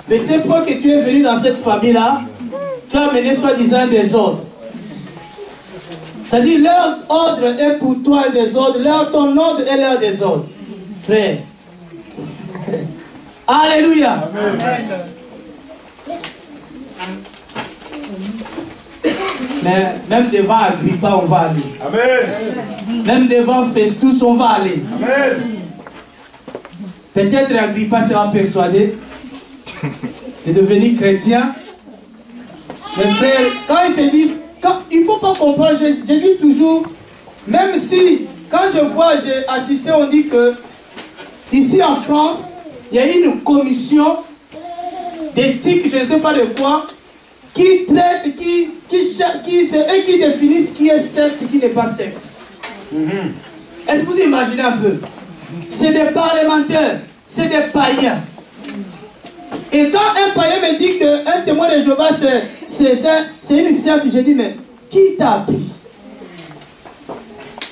Mais dès que tu es venu dans cette famille-là, tu as amené soi-disant des ordres. C'est-à-dire, leur ordre est pour toi un désordre, ton ordre est leur désordre. Frère. Alléluia. Amen. Mais même devant Agrippa, on va aller. Amen. Même devant Festus, on va aller. Amen. Peut-être Agrippa sera persuadé de devenir chrétien. Mais frère, quand ils te disent, il ne faut pas comprendre, je dis toujours, même si, quand j'ai assisté, on dit que ici en France, il y a une commission d'éthique, je ne sais pas de quoi, qui traite, c'est eux qui définissent qui est secte et qui n'est pas secte. Est-ce que vous imaginez un peu? C'est des parlementaires, c'est des païens. Et quand un païen me dit qu'un témoin de Jéhovah, c'est une secte, je dis, mais qui t'a appris?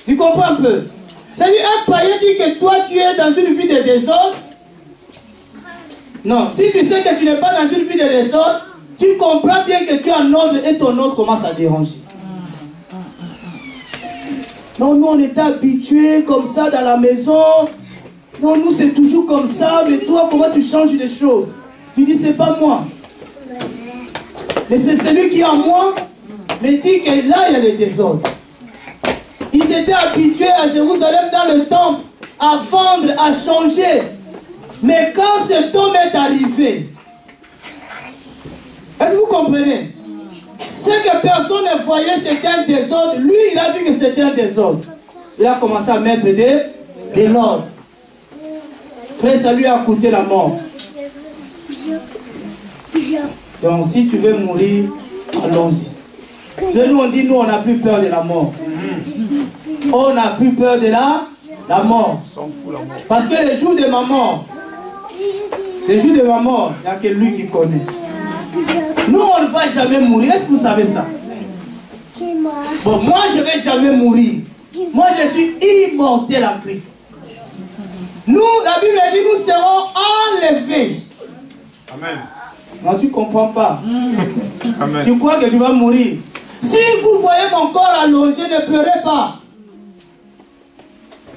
Tu comprends un peu? C'est-à-dire, un païen dit que toi, tu es dans une vie de désordre. Non, si tu sais que tu n'es pas dans une vie de désordre, tu comprends bien que tu es en ordre et ton ordre commence à déranger. Non, nous on était habitués comme ça dans la maison. Non, nous c'est toujours comme ça, mais toi comment tu changes les choses? Tu dis c'est pas moi. Mais c'est celui qui est en moi, mais dit que là il y a les désordres. Ils étaient habitués à Jérusalem dans le temple à vendre, à changer. Mais quand cet homme est arrivé, est-ce que vous comprenez? Ce que personne ne voyait, c'était un désordre. Lui, il a vu que c'était un désordre. Il a commencé à mettre de l'ordre. Frère, ça lui a coûté la mort. Donc, si tu veux mourir, allons-y. Nous, on dit, nous, on n'a plus peur de la mort. On n'a plus peur de la mort. Parce que le jour de ma mort, il n'y a que lui qui connaît. Nous, on ne va jamais mourir. Est-ce que vous savez ça? Bon, moi, je ne vais jamais mourir. Moi, je suis immortel en Christ. Nous, la Bible dit, nous serons enlevés. Amen. Non, tu ne comprends pas. Amen. Tu crois que tu vas mourir. Si vous voyez mon corps allongé, ne pleurez pas.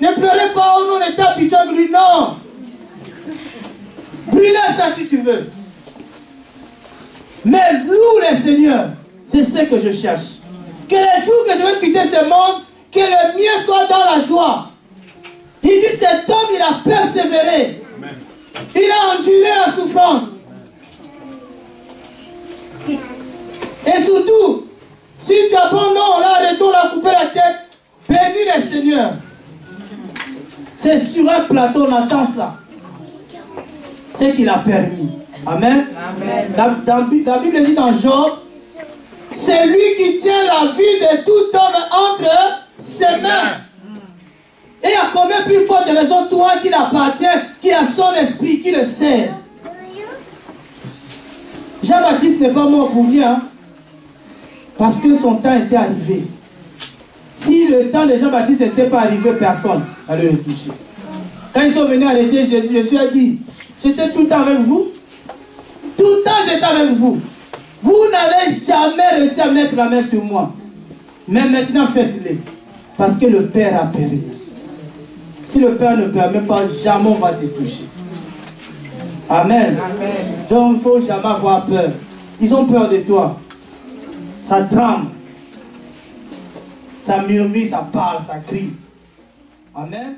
Ne pleurez pas, on est habitué à lui. Non. Brûlez ça si tu veux. Mais loue le Seigneur. C'est ce que je cherche. Que les jours que je vais quitter ce monde, que le mien soit dans la joie. Il dit cet homme, il a persévéré. Amen. Il a enduré la souffrance. Et surtout, si tu apprends, non, là, arrêtons, on a coupé la tête. Bénis le Seigneur. C'est sur un plateau, on attend ça. C'est qu'il a permis. Amen. Amen. La Bible dit dans Job, c'est lui qui tient la vie de tout homme entre ses mains. Et il y a combien plus forte raison, toi qui l'appartient, qui a son esprit, qui le sert. Jean-Baptiste n'est pas mort pour rien, hein, parce que son temps était arrivé. Si le temps de Jean-Baptiste n'était pas arrivé, personne n'allait le toucher. Quand ils sont venus arrêter Jésus, Jésus a dit, j'étais tout le temps avec vous. Tout le temps j'étais avec vous. Vous n'avez jamais réussi à mettre la main sur moi. Mais maintenant faites-le. Parce que le Père a permis. Si le Père ne permet pas, jamais on va te toucher. Amen. Amen. Donc il ne faut jamais avoir peur. Ils ont peur de toi. Ça tremble. Ça murmure, ça parle, ça crie. Amen.